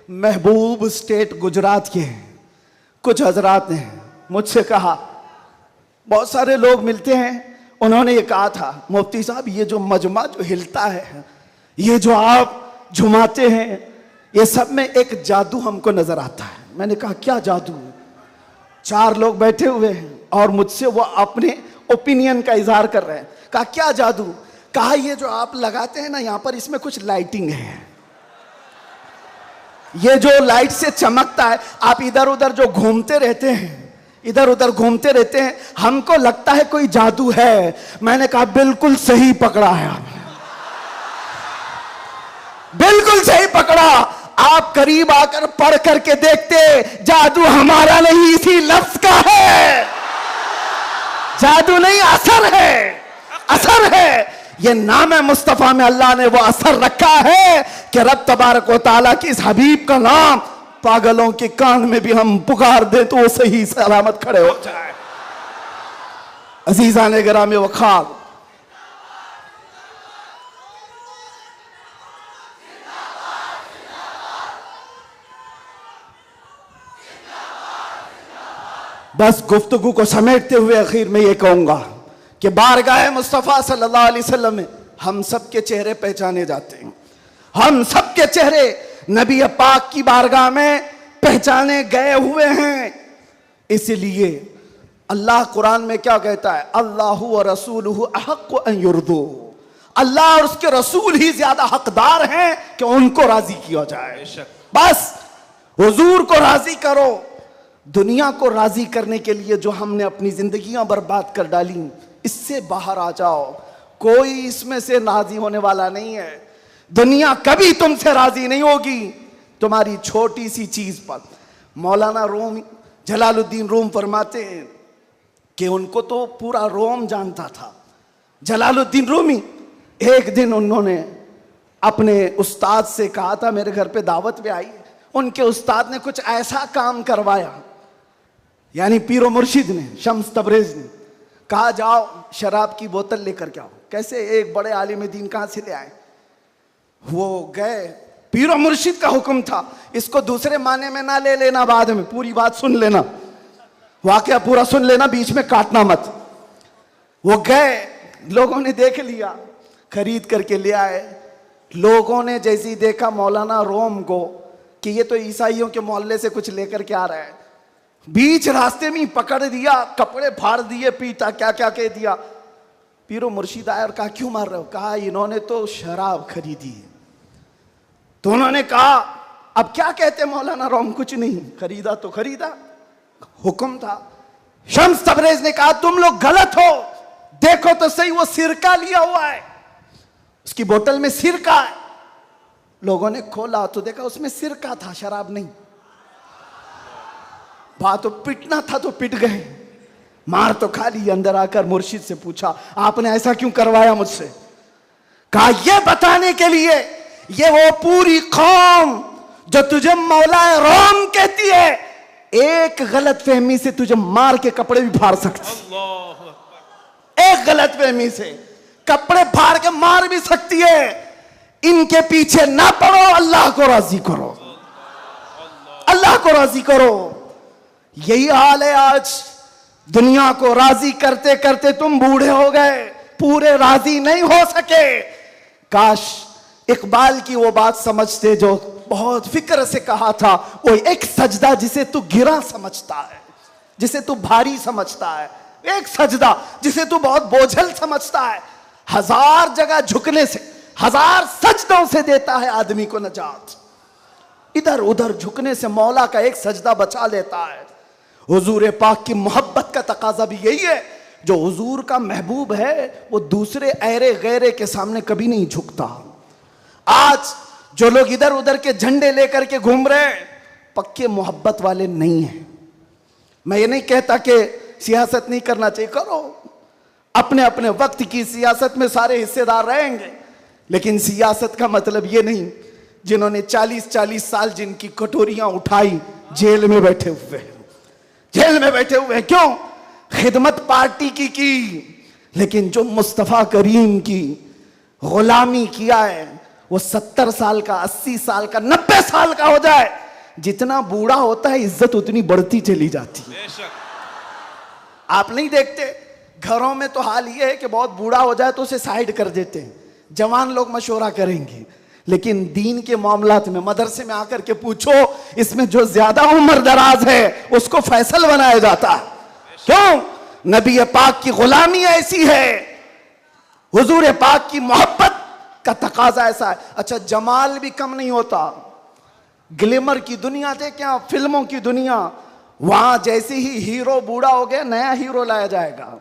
महबूब स्टेट गुजरात के कुछ हजरात ने मुझसे कहा, बहुत सारे लोग मिलते हैं, उन्होंने ये कहा था, मुफ्ती साहब ये जो मजमा जो हिलता है, ये जो आप झुमाते हैं, ये सब में एक जादू हमको नजर आता है। मैंने कहा क्या जादू? 4 लोग बैठे हुए हैं और मुझसे वो अपने ओपिनियन का इजहार कर रहे हैं। कहा क्या जादू? कहा ये जो आप लगाते हैं ना यहाँ पर, इसमें कुछ लाइटिंग है, ये जो लाइट से चमकता है, आप इधर उधर जो घूमते रहते हैं, इधर उधर घूमते रहते हैं, हमको लगता है कोई जादू है। मैंने कहा बिल्कुल सही पकड़ा है आपने, बिल्कुल सही पकड़ा। आप करीब आकर पढ़ करके देखते, जादू हमारा नहीं इसी लफ्ज का है, जादू नहीं असर है, असर है। ये नाम है मुस्तफा में अल्लाह ने वो असर रखा है कि रब तबारक व तआला की इस हबीब का नाम पागलों के कान में भी हम पुकार दे तो वो सही सलामत खड़े हो जाए। अजीजान गिरामी वखार, बस गुफ्तगू को समेटते हुए आखिर में ये कहूंगा कि बारगाह मुस्तफ़ा सल्लल्लाहु अलैहि वसल्लम में हम सबके चेहरे पहचाने जाते हैं। हम सबके चेहरे नबी पाक की बारगाह में पहचाने गए हुए हैं। इसलिए अल्लाह कुरान में क्या कहता है, अल्लाहु व रसूलुहु अहक्कु अन युर्दू, अल्लाह और उसके रसूल ही ज्यादा हकदार हैं कि उनको राजी किया जाए। बस हुजूर को राजी करो। दुनिया को राजी करने के लिए जो हमने अपनी जिंदगियां बर्बाद कर डाली, इससे बाहर आ जाओ। कोई इसमें से राजी होने वाला नहीं है। दुनिया कभी तुमसे राजी नहीं होगी तुम्हारी छोटी सी चीज पर। मौलाना रूम जलालुद्दीन रूम फरमाते हैं कि उनको तो पूरा रोम जानता था। जलालुद्दीन रूमी, एक दिन उन्होंने अपने उस्ताद से कहा था मेरे घर पे दावत पे आई। उनके उस्ताद ने कुछ ऐसा काम करवाया, यानी पीरो मुर्शिद ने, शम्स तबरेज ने कहा जाओ शराब की बोतल लेकर के आओ। कैसे एक बड़े आलिम दीन कहां से ले आए? वो गए, पीरो मुर्शिद का हुक्म था, इसको दूसरे माने में ना ले लेना, बाद में पूरी बात सुन लेना, वाकया पूरा सुन लेना, बीच में काटना मत। वो गए, लोगों ने देख लिया, खरीद करके ले आए। लोगों ने जैसे ही देखा मौलाना रोम को कि ये तो ईसाइयों के मोहल्ले से कुछ लेकर के आ रहा है, बीच रास्ते में पकड़ दिया, कपड़े फाड़ दिए, पीटा, क्या क्या कह दिया। पीरो मुर्शिद आया और कहा क्यों मार रहे हो? कहा इन्होंने तो शराब खरीदी है। तो उन्होंने कहा अब क्या कहते मौलाना रोम? कुछ नहीं, खरीदा तो खरीदा, हुक्म था। शम्स तबरेज ने कहा तुम लोग गलत हो, देखो तो सही, वो सिरका लिया हुआ है, उसकी बोतल में सिरका है। लोगों ने खोला तो देखा उसमें सिरका था, शराब नहीं। बात तो पिटना था तो पिट गए, मार तो खा ली। अंदर आकर मुर्शिद से पूछा आपने ऐसा क्यों करवाया मुझसे? कहा यह बताने के लिए ये वो पूरी कौम जो तुझे मौलाए रोम कहती है, एक गलत फहमी से तुझे मार के कपड़े भी फाड़ सकती, एक गलत फहमी से कपड़े फाड़ के मार भी सकती है। इनके पीछे ना पड़ो, अल्लाह को राजी करो, अल्लाह को राजी करो। यही हाल है आज। दुनिया को राजी करते करते तुम बूढ़े हो गए, पूरे राजी नहीं हो सके। काश इकबाल की वो बात समझते जो बहुत फिक्र से कहा था, वो एक सजदा जिसे तू गिरा समझता है, जिसे तू भारी समझता है, एक सजदा जिसे तू बहुत बोझल समझता है, हजार जगह झुकने से, हजार सजदों से देता है आदमी को नजात। इधर उधर झुकने से मौला का एक सजदा बचा लेता है। हुजूर पाक की मोहब्बत का तकाजा भी यही है। जो हुजूर का महबूब है वो दूसरे ऐरे गैरे के सामने कभी नहीं झुकता। आज जो लोग इधर उधर के झंडे लेकर के घूम रहे हैं, पक्के मोहब्बत वाले नहीं हैं। मैं ये नहीं कहता कि सियासत नहीं करना चाहिए, करो, अपने अपने वक्त की सियासत में सारे हिस्सेदार रहेंगे, लेकिन सियासत का मतलब ये नहीं जिन्होंने 40-40 साल जिनकी कटोरियां उठाई जेल में बैठे हुए हैं, जेल में बैठे हुए हैं। क्यों? खिदमत पार्टी की, लेकिन जो मुस्तफा करीम की गुलामी किया है वो 70 साल का, 80 साल का, 90 साल का हो जाए, जितना बूढ़ा होता है इज्जत उतनी बढ़ती चली जाती है। आप नहीं देखते घरों में तो हाल ये है कि बहुत बूढ़ा हो जाए तो उसे साइड कर देते हैं, जवान लोग मशवरा करेंगे, लेकिन दीन के मामलात में मदरसे में आकर के पूछो, इसमें जो ज्यादा उम्र दराज है उसको फैसल बनाया जाता है। क्यों? नबी पाक की गुलामी ऐसी है, हुजूर पाक की मोहब्बत का तकाजा ऐसा है। अच्छा, जमाल भी कम नहीं होता। ग्लैमर की दुनिया देखें आप, फिल्मों की दुनिया, वहां जैसे ही हीरो बूढ़ा हो गया नया हीरो लाया जाएगा,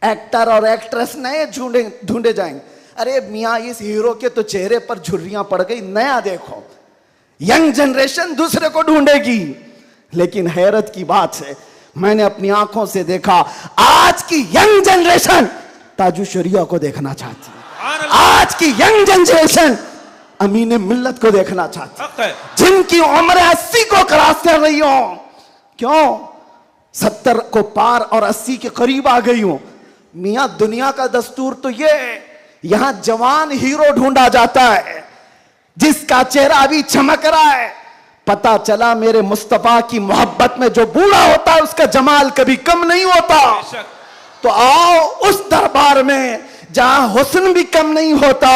एक्टर और एक्ट्रेस नए ढूंढे जाएंगे। अरे मियाँ इस हीरो के तो चेहरे पर झुर्रियां पड़ गई, नया देखो। यंग जनरेशन दूसरे को ढूंढेगी। लेकिन हैरत की बात है, मैंने अपनी आंखों से देखा, आज की यंग जनरेशन ताजु शरिया को देखना चाहती है। आज की यंग जनरेशन अमीन मिल्लत को देखना चाहती है, जिनकी उम्र 80 को क्रॉस कर रही हो। क्यों? 70 को पार और 80 के करीब आ गई हूं। मियां दुनिया का दस्तूर तो ये है, यहां जवान हीरो ढूंढा जाता है जिसका चेहरा अभी चमक रहा है, पता चला मेरे मुस्तफा की मोहब्बत में जो बूढ़ा होता है उसका जमाल कभी कम नहीं होता। तो आओ उस दरबार में जहां हुस्न भी कम नहीं होता,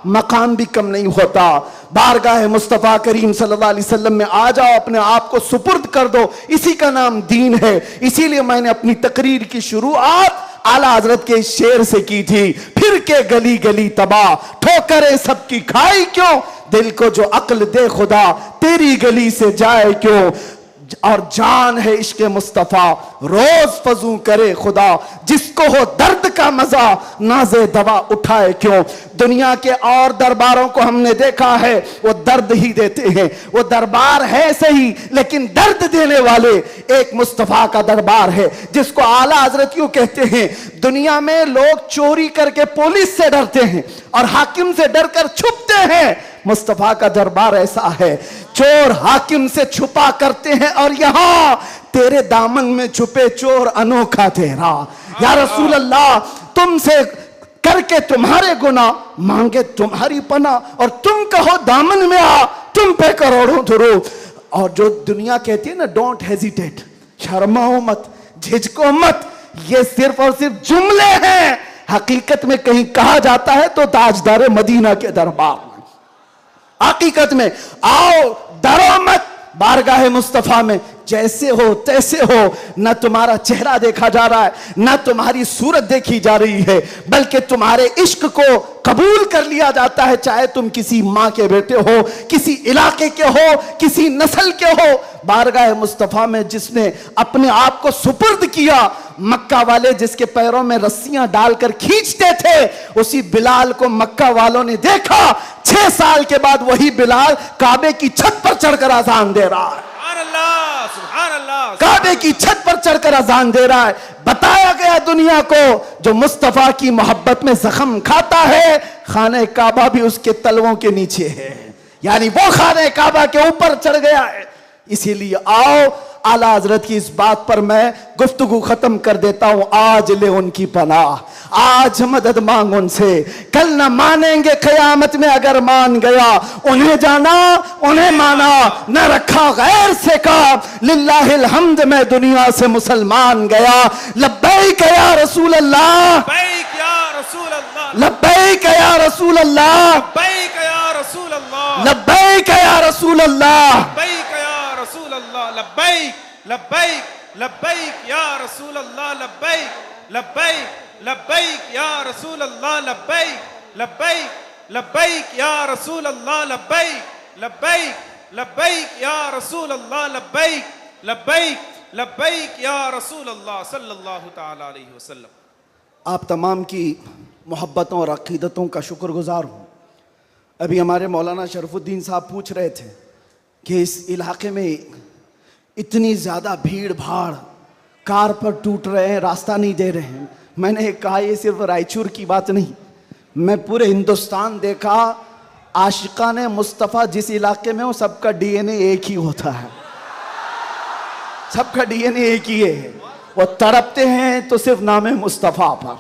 मकाम भी कम नहीं होता। बारगाह मुस्तफा करीम सल्लल्लाहु अलैहि वसल्लम में आ जाओ, अपने आप को सुपुर्द कर दो, इसी का नाम दीन है। इसीलिए मैंने अपनी तकरीर की शुरुआत आला हजरत के शेर से की थी, फिर के गली गली तबाह ठोकरें सबकी खाई क्यों, दिल को जो अक्ल दे खुदा तेरी गली से जाए क्यों। और जान है इश्क मुस्तफा रोज फजू करे खुदा, जिसको हो दर्द का मजा नाजे दवा उठाए क्यों। दुनिया के और दरबारों को हमने देखा है, वो दर्द ही देते हैं, वो दरबार है सही लेकिन दर्द देने वाले एक मुस्तफा का दरबार है, जिसको आला हजरत यूं कहते हैं, दुनिया में लोग चोरी करके पुलिस से डरते हैं और हाकिम से डरकर छुपते हैं, मुस्तफा का दरबार ऐसा है, चोर हाकिम से छुपा करते हैं और यहां तेरे दामन में छुपे चोर अनोखा तेरा। या रसूल अल्लाह, तुमसे करके तुम्हारे गुनाह मांगे तुम्हारी पना, और तुम कहो दामन में आ तुम पे करोड़ों धुरो। और जो दुनिया कहती है ना, डोंट हेजिटेट, शर्माओ मत, झिझको मत, ये सिर्फ और सिर्फ जुमले हैं। हकीकत में कहीं कहा जाता है तो ताजदार मदीना के दरबार में, हकीकत में आओ डरो मत, बारगाह मुस्तफा में जैसे हो तैसे हो, न तुम्हारा चेहरा देखा जा रहा है, न तुम्हारी सूरत देखी जा रही है, बल्कि तुम्हारे इश्क को कबूल कर लिया जाता है, चाहे तुम किसी माँ के बेटे हो, किसी इलाके के हो, किसी नस्ल के हो। बारगाह मुस्तफा में जिसने अपने आप को सुपुर्द किया, मक्का वाले जिसके पैरों में रस्सियां डालकर खींचते थे, उसी बिलाल को मक्का वालों ने देखा, 6 साल के बाद वही बिलाल काबे की छत पर चढ़कर अजान दे रहा है। सुभान अल्लाह, काबे की छत पर चढ़कर अजान दे रहा है। बताया गया दुनिया को, जो मुस्तफा की मोहब्बत में जख्म खाता है, खाने काबा भी उसके तलवों के नीचे है, यानी वो खाने काबा के ऊपर चढ़ गया है। इसीलिए आओ, आला हजरत की इस बात पर मैं गुफ्तगू खत्म कर देता हूं। आज ले उनकी पनाह, आज मदद मांग उनसे, कल न मानेंगे कयामत में अगर मान गया, उन्हें जाना उन्हें माना, न रखा गैर से काम, लिल्लाहिल हम्द में दुनिया से मुसलमान गया। लब्बैक या रसूल अल्लाह, लब्बैक या रसूल अल्लाह, लब्बैक या रसूल अल्लाह, लब्बैक या रसूल अल्लाह, लब्बैक या रसूल अल्लाह, लब्बैक या रसूल अल्लाह, लब्बैक लब्बैक लब्बैक या रसूल अल्लाह, लब्बैक लब्बैक लब्बैक या रसूल अल्लाह, लब्बैक लब्बैक लब्बैक या रसूल अल्लाह, लब्बैक लब्बैक लब्बैक या रसूल अल्लाह, लब्बैक लब्बैक लब्बैक या रसूल अल्लाह सल्लल्लाहु तआला अलैहि वसल्लम। आप तमाम की मोहब्बतों और अकीदतों का शुक्रगुजार हूँ। अभी हमारे मौलाना शरफुद्दीन साहब पूछ रहे थे कि इस इलाके में इतनी ज़्यादा भीड़ भाड़, कार पर टूट रहे हैं, रास्ता नहीं दे रहे हैं। मैंने कहा ये सिर्फ रायचूर की बात नहीं, मैं पूरे हिंदुस्तान देखा, आशिकाने मुस्तफ़ा जिस इलाके में हो सबका डीएनए एक ही होता है, सबका डीएनए एक ही है। वो तड़पते हैं तो सिर्फ नाम मुस्तफ़ा पर,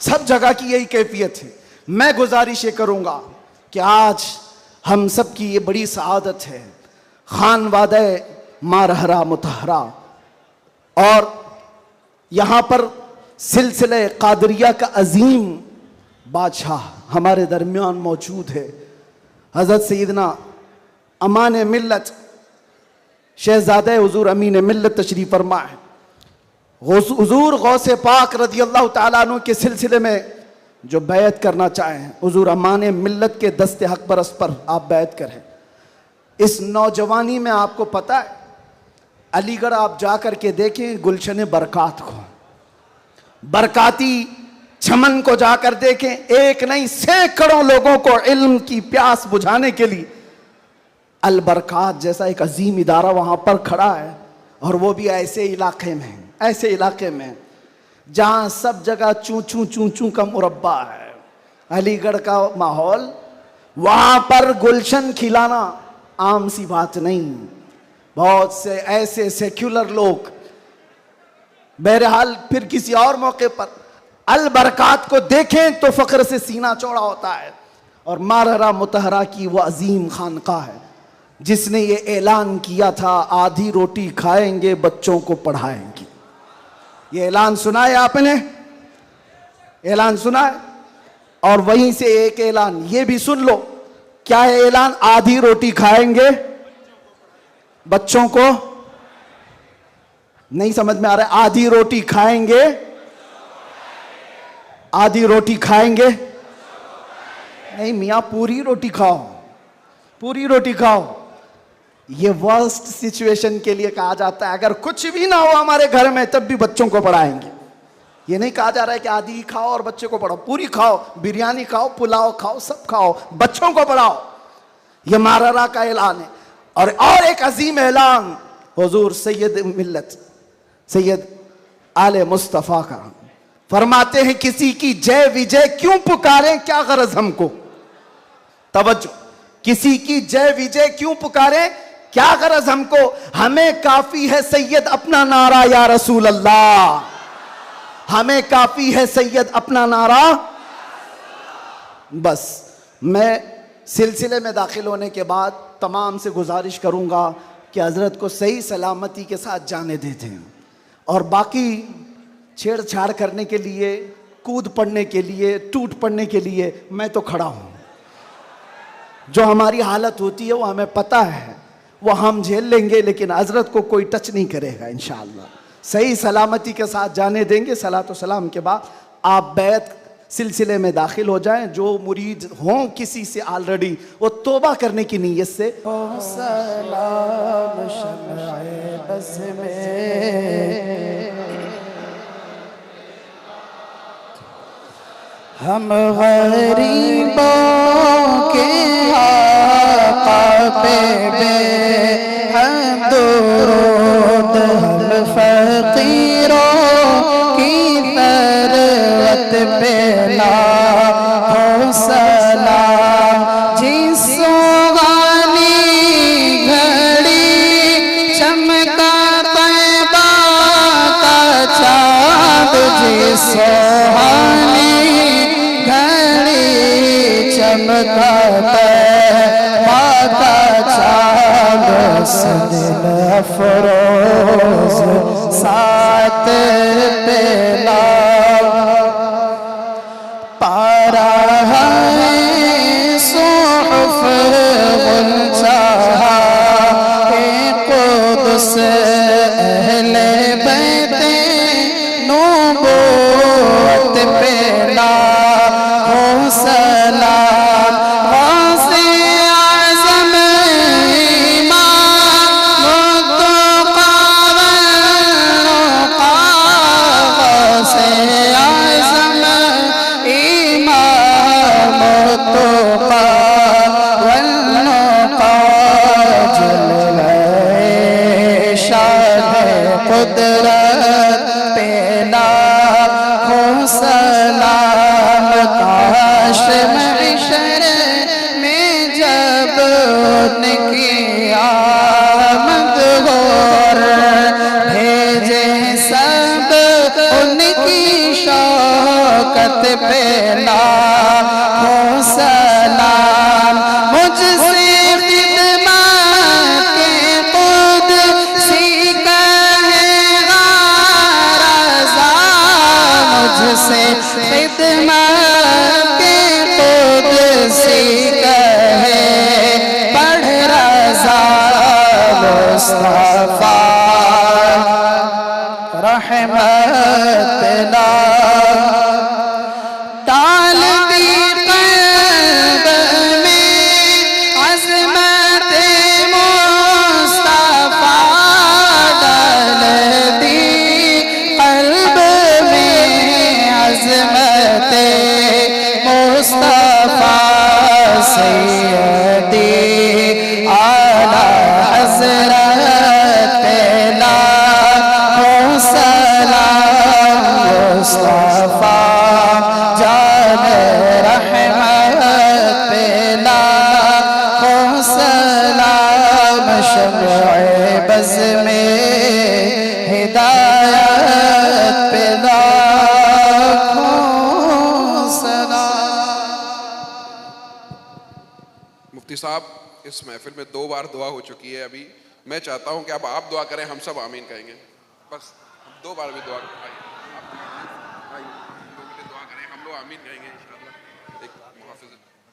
सब जगह की यही कैफियत है। मैं गुजारिश ये करूँगा कि आज हम सब की ये बड़ी सआदत है, खान वादे मारहरा मुतहरा, और यहाँ पर सिलसिले कादरिया का अजीम बादशाह हमारे दरमियान मौजूद है। हज़रत सैयदना अमान मिल्लत शहज़ादे हुज़ूर अमीन मिल्लत तशरीफ़ फरमा है। हुज़ूर गौसे पाक रज़ी अल्लाह तआला अन्हु के सिलसिले में जो बैत करना चाहें, हुज़ूर अमान मिल्लत के दस्ते हक बरस पर आप बैत करें। इस नौजवानी में आपको पता है, अलीगढ़ आप जा कर के देखें गुलशन बरकात को, बरकाती चमन को जाकर देखें, एक नहीं सैकड़ों लोगों को इल्म की प्यास बुझाने के लिए अल बरकात जैसा एक अजीम इदारा वहां पर खड़ा है। और वो भी ऐसे इलाके में, ऐसे इलाके में जहां सब जगह चूं चूं चूं चूं का मुरब्बा है। अलीगढ़ का माहौल, वहां पर गुलशन खिलाना आम सी बात नहीं। बहुत से ऐसे सेक्युलर लोग, बहरहाल फिर किसी और मौके पर अल बरकात को देखें तो फख्र से सीना चौड़ा होता है। और मारहरा मुतहरा की वो अजीम खानका है, जिसने ये ऐलान किया था आधी रोटी खाएंगे बच्चों को पढ़ाएंगे। ये ऐलान सुना है आपने? ऐलान सुना है? और वहीं से एक ऐलान ये भी सुन लो। क्या है ऐलान? आधी रोटी खाएंगे बच्चों को, नहीं समझ में आ रहा है? आधी रोटी खाएंगे, आधी रोटी खाएंगे, नहीं मियां पूरी रोटी खाओ, पूरी रोटी खाओ। ये वर्स्ट सिचुएशन के लिए कहा जाता है। अगर कुछ भी ना हो हमारे घर में तब भी बच्चों को पढ़ाएंगे। ये नहीं कहा जा रहा है कि आधी खाओ और बच्चे को पढ़ाओ, पूरी खाओ, बिरयानी खाओ, पुलाव खाओ, सब खाओ, बच्चों को पढ़ाओ। ये मारारा का ऐलान है। और एक अजीम ऐलान हुजूर सैयद मिल्लत सैयद आले मुस्तफा का, फरमाते हैं किसी की जय विजय क्यों पुकारें, क्या गरज हमको। तवज्जो, किसी की जय विजय क्यों पुकारें, क्या गरज हमको, हमें काफी है सैयद अपना नारा या रसूल अल्लाह, हमें काफी है सैयद अपना नारा। बस मैं सिलसिले में दाखिल होने के बाद तमाम से गुजारिश करूंगा कि हजरत को सही सलामती के साथ जाने देते हैं, और बाकी छेड़छाड़ करने के लिए, कूद पड़ने के लिए, टूट पड़ने के लिए मैं तो खड़ा हूं। जो हमारी हालत होती है वो हमें पता है, वो हम झेल लेंगे, लेकिन हजरत को कोई टच नहीं करेगा इंशाअल्लाह। सही सलामती के साथ जाने देंगे। सलातो सलाम के बाद आप बैत सिलसिले में दाखिल हो जाएं। जो मुरीद हों किसी से ऑलरेडी, वो तौबा करने की नीयत से सलाम शम्अए बस में हम गरीबों के आका पे हम दुरूद, हम फकीरों की तरवत पे लाखों सलाम। जिस सुहानी घड़ी चमका तैबा का चाँद, जिस सुहानी चमका तैबा का चाँद, सदिल अफरोज सात पेला पारा है सुहuf गुलशहा कुदस अहले बैते नबूवत पेला हो सलाम। गौसे आज़म इमाम मुत्तक़ा वल्नुक़ा, गौसे आज़म इमाम मुत्तक़ा वल्नुक़ा, जलवे शान कुदरत पे लाखों सलाम। काश महशर में जब उनकी आमद हो, भेजे सब उनकी शौकत पे लाखों सलाम। मुझसे खिदमत के कुदसी कहेगा रज़ा, मुझसे खिदमत के कुदसी कहे पढ़ रज़ा मुस्तफा रहमत ला। डाल दी क़ल्ब में अज़मत मुस्तफा, डाल दी क़ल्ब में अज़मत मुस्तफा। सैयदी आला हज़रत लाखों सलाम। मुस्तफा जान रहमत पे लाखों सलाम। शम्अए बज़ में हिदायत पे लाखों सलाम। मुफ्ती साहब इस महफिल में 2 बार दुआ हो चुकी है अभी। मैं चाहता हूं कि अब आप दुआ करें, हम सब आमीन कहेंगे। बस 2 बार भी दुआ आइए, दुआ करें, हम लोग आमीन कहेंगे इंशाअल्लाह। एक मुहाफिज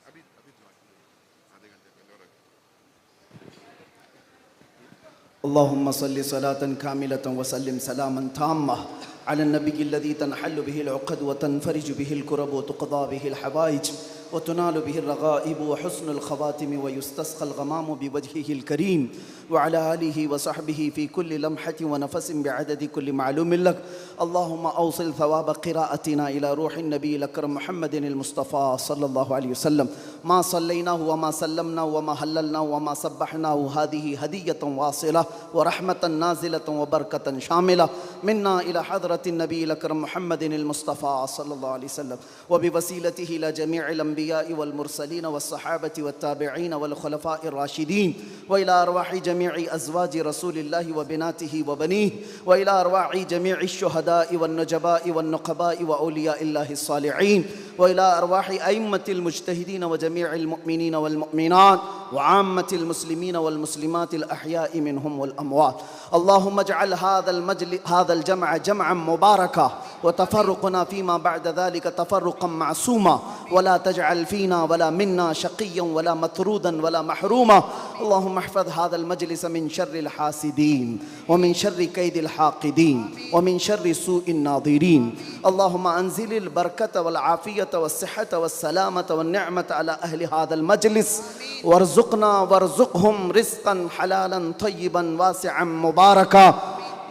अभी दुआ आधे घंटे पहले अल्लाहुम्मा सल्लि सलातन कामिलतन व सल्लिम सलामन ताम्मा अला नबी लदी तनहल्लु बिहिल उक़द व तनफरिजु बिहिल कुरब व तुक़दा बिहिल हवाइज व तुनालु बिहिल रग़ाइब व हुस्नुल ख़वातिम व युस्तस्क़ल ग़माम बिवजहिहिल करीम व अला आलिहि व सहबिहि फ़ी कुल्लि लम्हतिन व नफ़सिन बिअददि कुल्लि मालूमिन लक। अल्लाहुम्मा औसिल थवाब क़िराअतिना इला रूहिन नबील अकरम मुहम्मदिनिल मुस्तफ़ा सल्लल्लाहु अलैहि वसल्लम मा सल्लैनाहु व मा सल्लमनाहु व मा हल्ललनाहु व मा सब्बहनाहु हादिही हदियतन वासिला व रहमतन नाज़िलतन व बरकतन शामिला मिन्ना इला हज़रतिन नबील अकरम मुहम्मदिनिल मुस्तफ़ा सल्लल्लाहु अलैहि वसल्लम व बिवसीलतिही इला जमीइल अंबियाइ वल मुरसलीन व सहाबति व ताबिईन वल खुलफ़ाइर राशिदीन व इला अरवाहि जमीइ अज़वाजि रसूलिल्लाहि व बिनातिही व बनीहि व इला अरवाहि जमीइ शुहदाइ वन नुजबाइ वन नुक़बाइ व औलियाइल्लाहि सालिहीन व इला अरवाहि अइम्मतिल मुज्तहिदीन व जमीइल मुअमिनीन वल मुअमिनात व आम्मतिल मुस्लिमीन वल मुस्लिमातिल अहयाइ मिनहुम वल अमवात। अल्लाहुम्मा इजअल हाज़ल जमअ जमअन मुबारका व तफ़र्रुक़ना फ़ीमा बअद ज़ालिका तफ़र्रुक़न मासूमा व ला तजअल फ़ीना वला मिन्ना शक़िय्यन वला मतरूदन वला महरूमा। अल्लाहुम्मा अहफ़ज़ हाज़ल मजलिस मिन शर्रिल हासिदीन व मिन शर्रि कैदिल हाक़िदीन व मिन शर्रि सूइन नाज़िरीन। अल्लाहुम्मा अंज़िलिल बरकत वल आफ़ियत वस्सिहत वस्सलामत वन्निअमत अला अहलि हाज़ल मजलिस वर्ज़ुक़ना वर्ज़ुक़हुम रिज़्क़न हलालन तय्यिबन वासिअन मुबारका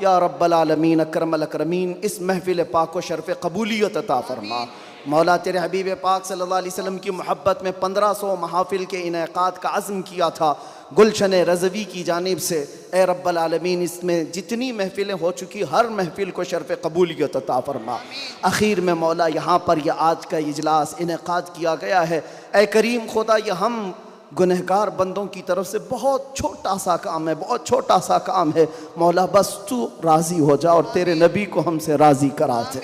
या रब्बल आलमीन अकरमल अकरमीन। इस महफिल पाक को शर्फ़ कबूलियत अता फ़रमा। मौला तेरे हबीब पाक सल्लल्लाहु अलैहि वसल्लम की मोहब्बत में 1500 महाफिल के इनेकाद का अज़्म किया था गुलशन रज़वी की जानिब से। ए रब्बल आलमीन, इसमें जितनी महफिलें हो चुकी हर महफिल को शर्फ़ कबूलियत अता फ़रमा। आखिर में मौला यहाँ पर यह आज का इजलास इनेकाद किया गया है। ए करीम खुदा, यह हम गुनहगार बंदों की तरफ से बहुत छोटा सा काम है, बहुत छोटा सा काम है। मौला बस तू राज़ी हो जा और तेरे नबी को हमसे राज़ी करा दे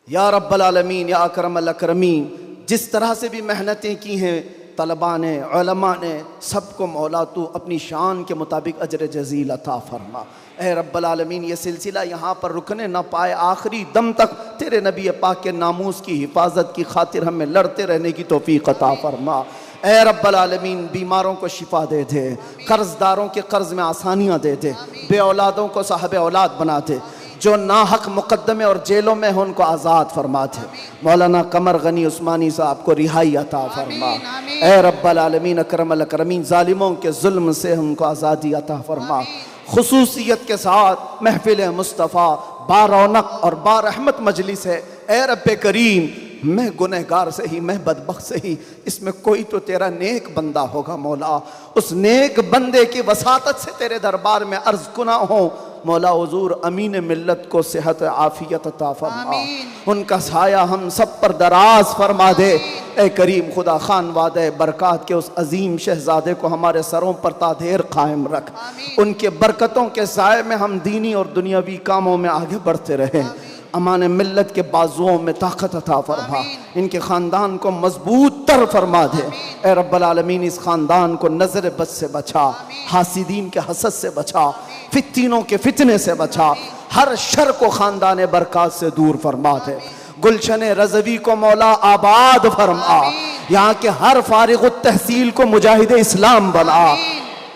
या रब्बल आलमीन या अकरमल अकरमीन। जिस तरह से भी मेहनतें की हैं तलबा ने, उलमा ने, सबको मौला तू अपनी शान के मुताबिक अजर जज़ील अता फ़रमा। ए रब्बल आलमीन, ये सिलसिला यहाँ पर रुकने न पाए, आखिरी दम तक तेरे नबी पाक के नामूस की हिफाजत की खातिर हमें लड़ते रहने की तौफ़ीक़ अता फ़रमा। ए रब्बल आलमीन, बीमारों को शिफा दे दे, कर्ज़दारों के कर्ज़ में आसानियाँ दे दे, बे औलादों को साहब औलाद बना दे, जो नाहक मुकद्दमे और जेलों में हो उनको आज़ाद फरमा दे। मौलाना कमर गनी उस्मानी साहब को रिहाई अता फरमा। ए रब्बल आलमीन अकरमल अकरमीन, ज़ालिमों के जुल्म से उनको आज़ादी अता फरमा। खुसूसियत के साथ महफिल मुस्तफ़ा बारौनक और बारहमत मजलिस है। ए रब्बे करीम, मैं गुनहगार से ही, मैं बदबख्त से ही, इसमें कोई तो तेरा नेक बंदा होगा मौला। उस नेक बंदे की वसातत से तेरे दरबार में अर्ज़ कुना हो मौला हुज़ूर अमीन मिल्लत को सेहत आफियत अता फरमा, उनका साया हम सब पर दराज फरमा दे। ए करीम खुदा, खान वादे बरक़ात के उस अजीम शहजादे को हमारे सरों पर तादेर कायम रख। उनके बरकतों के साए में हम दीनी और दुनियावी कामों में आगे बढ़ते रहें। अमान मिल्लत के बाजुओं में ताकत अता फरमा, इनके ख़ानदान को मजबूत तर फरमा दे। ए रब्बल आलमीन, इस ख़ानदान को नज़र बद से बचा, हासिदीन के हसद से बचा, फित्तीनों के फितने से बचा, हर शर को ख़ानदान बरक़ात से दूर फरमा दे। गुलशन रज़वी को मौला आबाद फरमा, यहाँ के हर फारिग़ तहसील को मुजाहिद इस्लाम बना,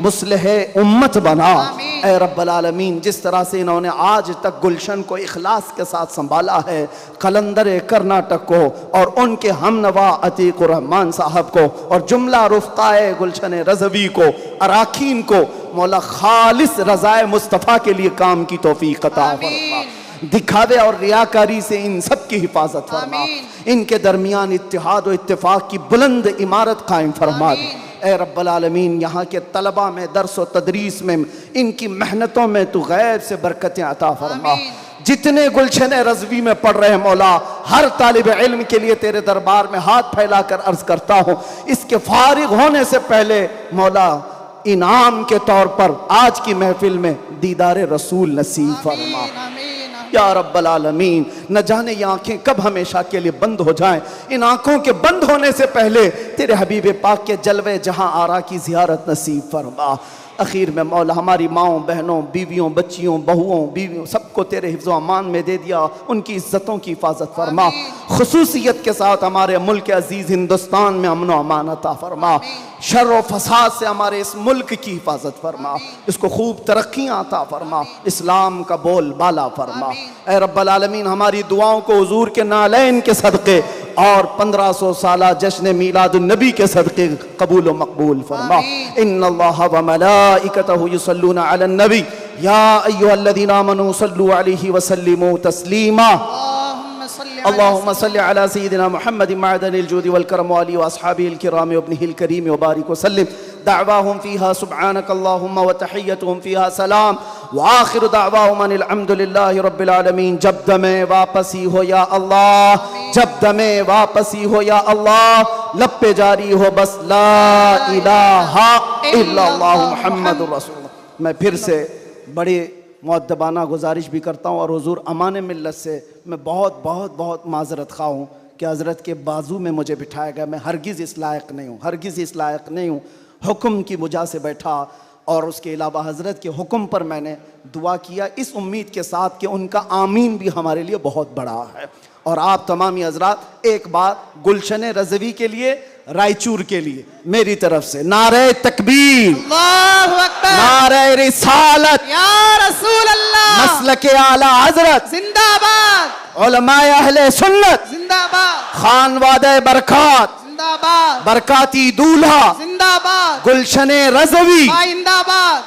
मुस्लिह उम्मत बना। ए रब्बल आलमीन, जिस तरह से इन्होंने आज तक गुलशन को इखलास के साथ संभाला है, कलंदर कर्नाटक को और उनके हमनवा अतीकुर रहमान साहब को और जुमला रुफ़क़ाए गुलशन रज़वी को, अराकीन को मौला खालिस रज़ाए मुस्तफ़ा के लिए काम की तौफ़ीक़ अता फरमा। दिखावे और रियाकारी से इन सब की हिफाजत फरमा। इनके दरमियान इत्तिहाद और इत्तिफ़ाक़ की बुलंद इमारत कायम फरमा दे। ए रब्बल आलमीन, यहाँ के तलबा में, दर्स व तदरीस में, इनकी मेहनतों में तू गैब से बरकतें अता फरमा। जितने गुलशन रज़वी में पढ़ रहे हैं मौला, हर तालिब इल्म के लिए तेरे दरबार में हाथ फैलाकर अर्ज़ करता हूँ, इसके फारिग होने से पहले मौला इनाम के तौर पर आज की महफिल में दीदार रसूल नसीब फरमा। या रब्बल आलमीन। न जाने ये आंखें कब हमेशा के लिए बंद हो जाएं। इन आंखों के बंद होने से पहले तेरे हबीब पाक के जलवे जहां आरा की ज़ियारत नसीब फरमा। आखिर में मौला हमारी माओं बहनों बीवियों बच्चियों बहुओं बीवियों सबको तेरे हिफ्ज़ अमान में दे दिया, उनकी इज्जतों की हिफाजत फरमा। खुसूसियत के साथ हमारे मुल्क अजीज़ हिंदुस्तान में अमन व अमान अता फरमा। शर व फसाद से हमारे इस मुल्क की हिफाजत फरमा, इसको खूब तरक्कियाँ अता फरमा, इस्लाम का बोल बाला फरमा। ऐ रब्बल आलमीन हमारी दुआओं को हुजूर के नालैन के सदक़े और 1500 साला जश्न मीलादुन नबी के सदक़े कबूल व मकबूल फरमा। इन्नल्लाह व मलाइकतहु युसल्लूना अलन नबी या अय्युहल्लज़ीना आमनू सल्लू अलैहि व सल्लिमू तस्लीमा। अल्लाहुम्मा सल्लि अला सय्यिदिना मुहम्मदिन मअदनिल जूदि वल करम व आलिहि व अस्हाबिहिल किराम व इब्निहिल करीम व बारिक व सल्लिम। दअवाहुम फीहा सुब्हानकल्लाहुम्मा व तहिय्यतुहुम फीहा सलाम व आखिरु दअवाहुम अनिल हम्दुलिल्लाहि रब्बिल आलमीन। जब दमे वापसी हो या अल्लाह, जब दमे वापसी हो या अल्लाह, लब पे जारी हो बस ला इलाहा इल्लल्लाह मुहम्मदुर रसूलुल्लाह। मैं फिर से बड़े मुअद्दबाना गुजारिश भी करता हूँ और हुजूर अमान मिल्लत से मैं बहुत बहुत बहुत माजरत खा हूँ कि हज़रत के बाजू में मुझे बिठाया गया। मैं हरगिज़ इस लायक नहीं हूँ, हरगिज़ इस लायक नहीं हूँ। हुक्म की वजह से बैठा और उसके अलावा हज़रत के हुक्म पर मैंने दुआ किया, इस उम्मीद के साथ कि उनका आमीन भी हमारे लिए बहुत बड़ा है। और आप तमामी हज़रात एक बार गुलशन रज़वी के लिए, रायचूर के लिए मेरी तरफ से नारे तकबीर, अल्लाहु अकबर, नारे रिसालत या रसूल अल्लाह, मसलके आला हज़रत जिंदाबाद, उलमाए अहले सुन्नत जिंदाबाद, खानवादे बरकात, जिंदाबाद, बरकाती दूल्हा, जिंदाबाद, गुलशन रज़वी जिंदाबाद।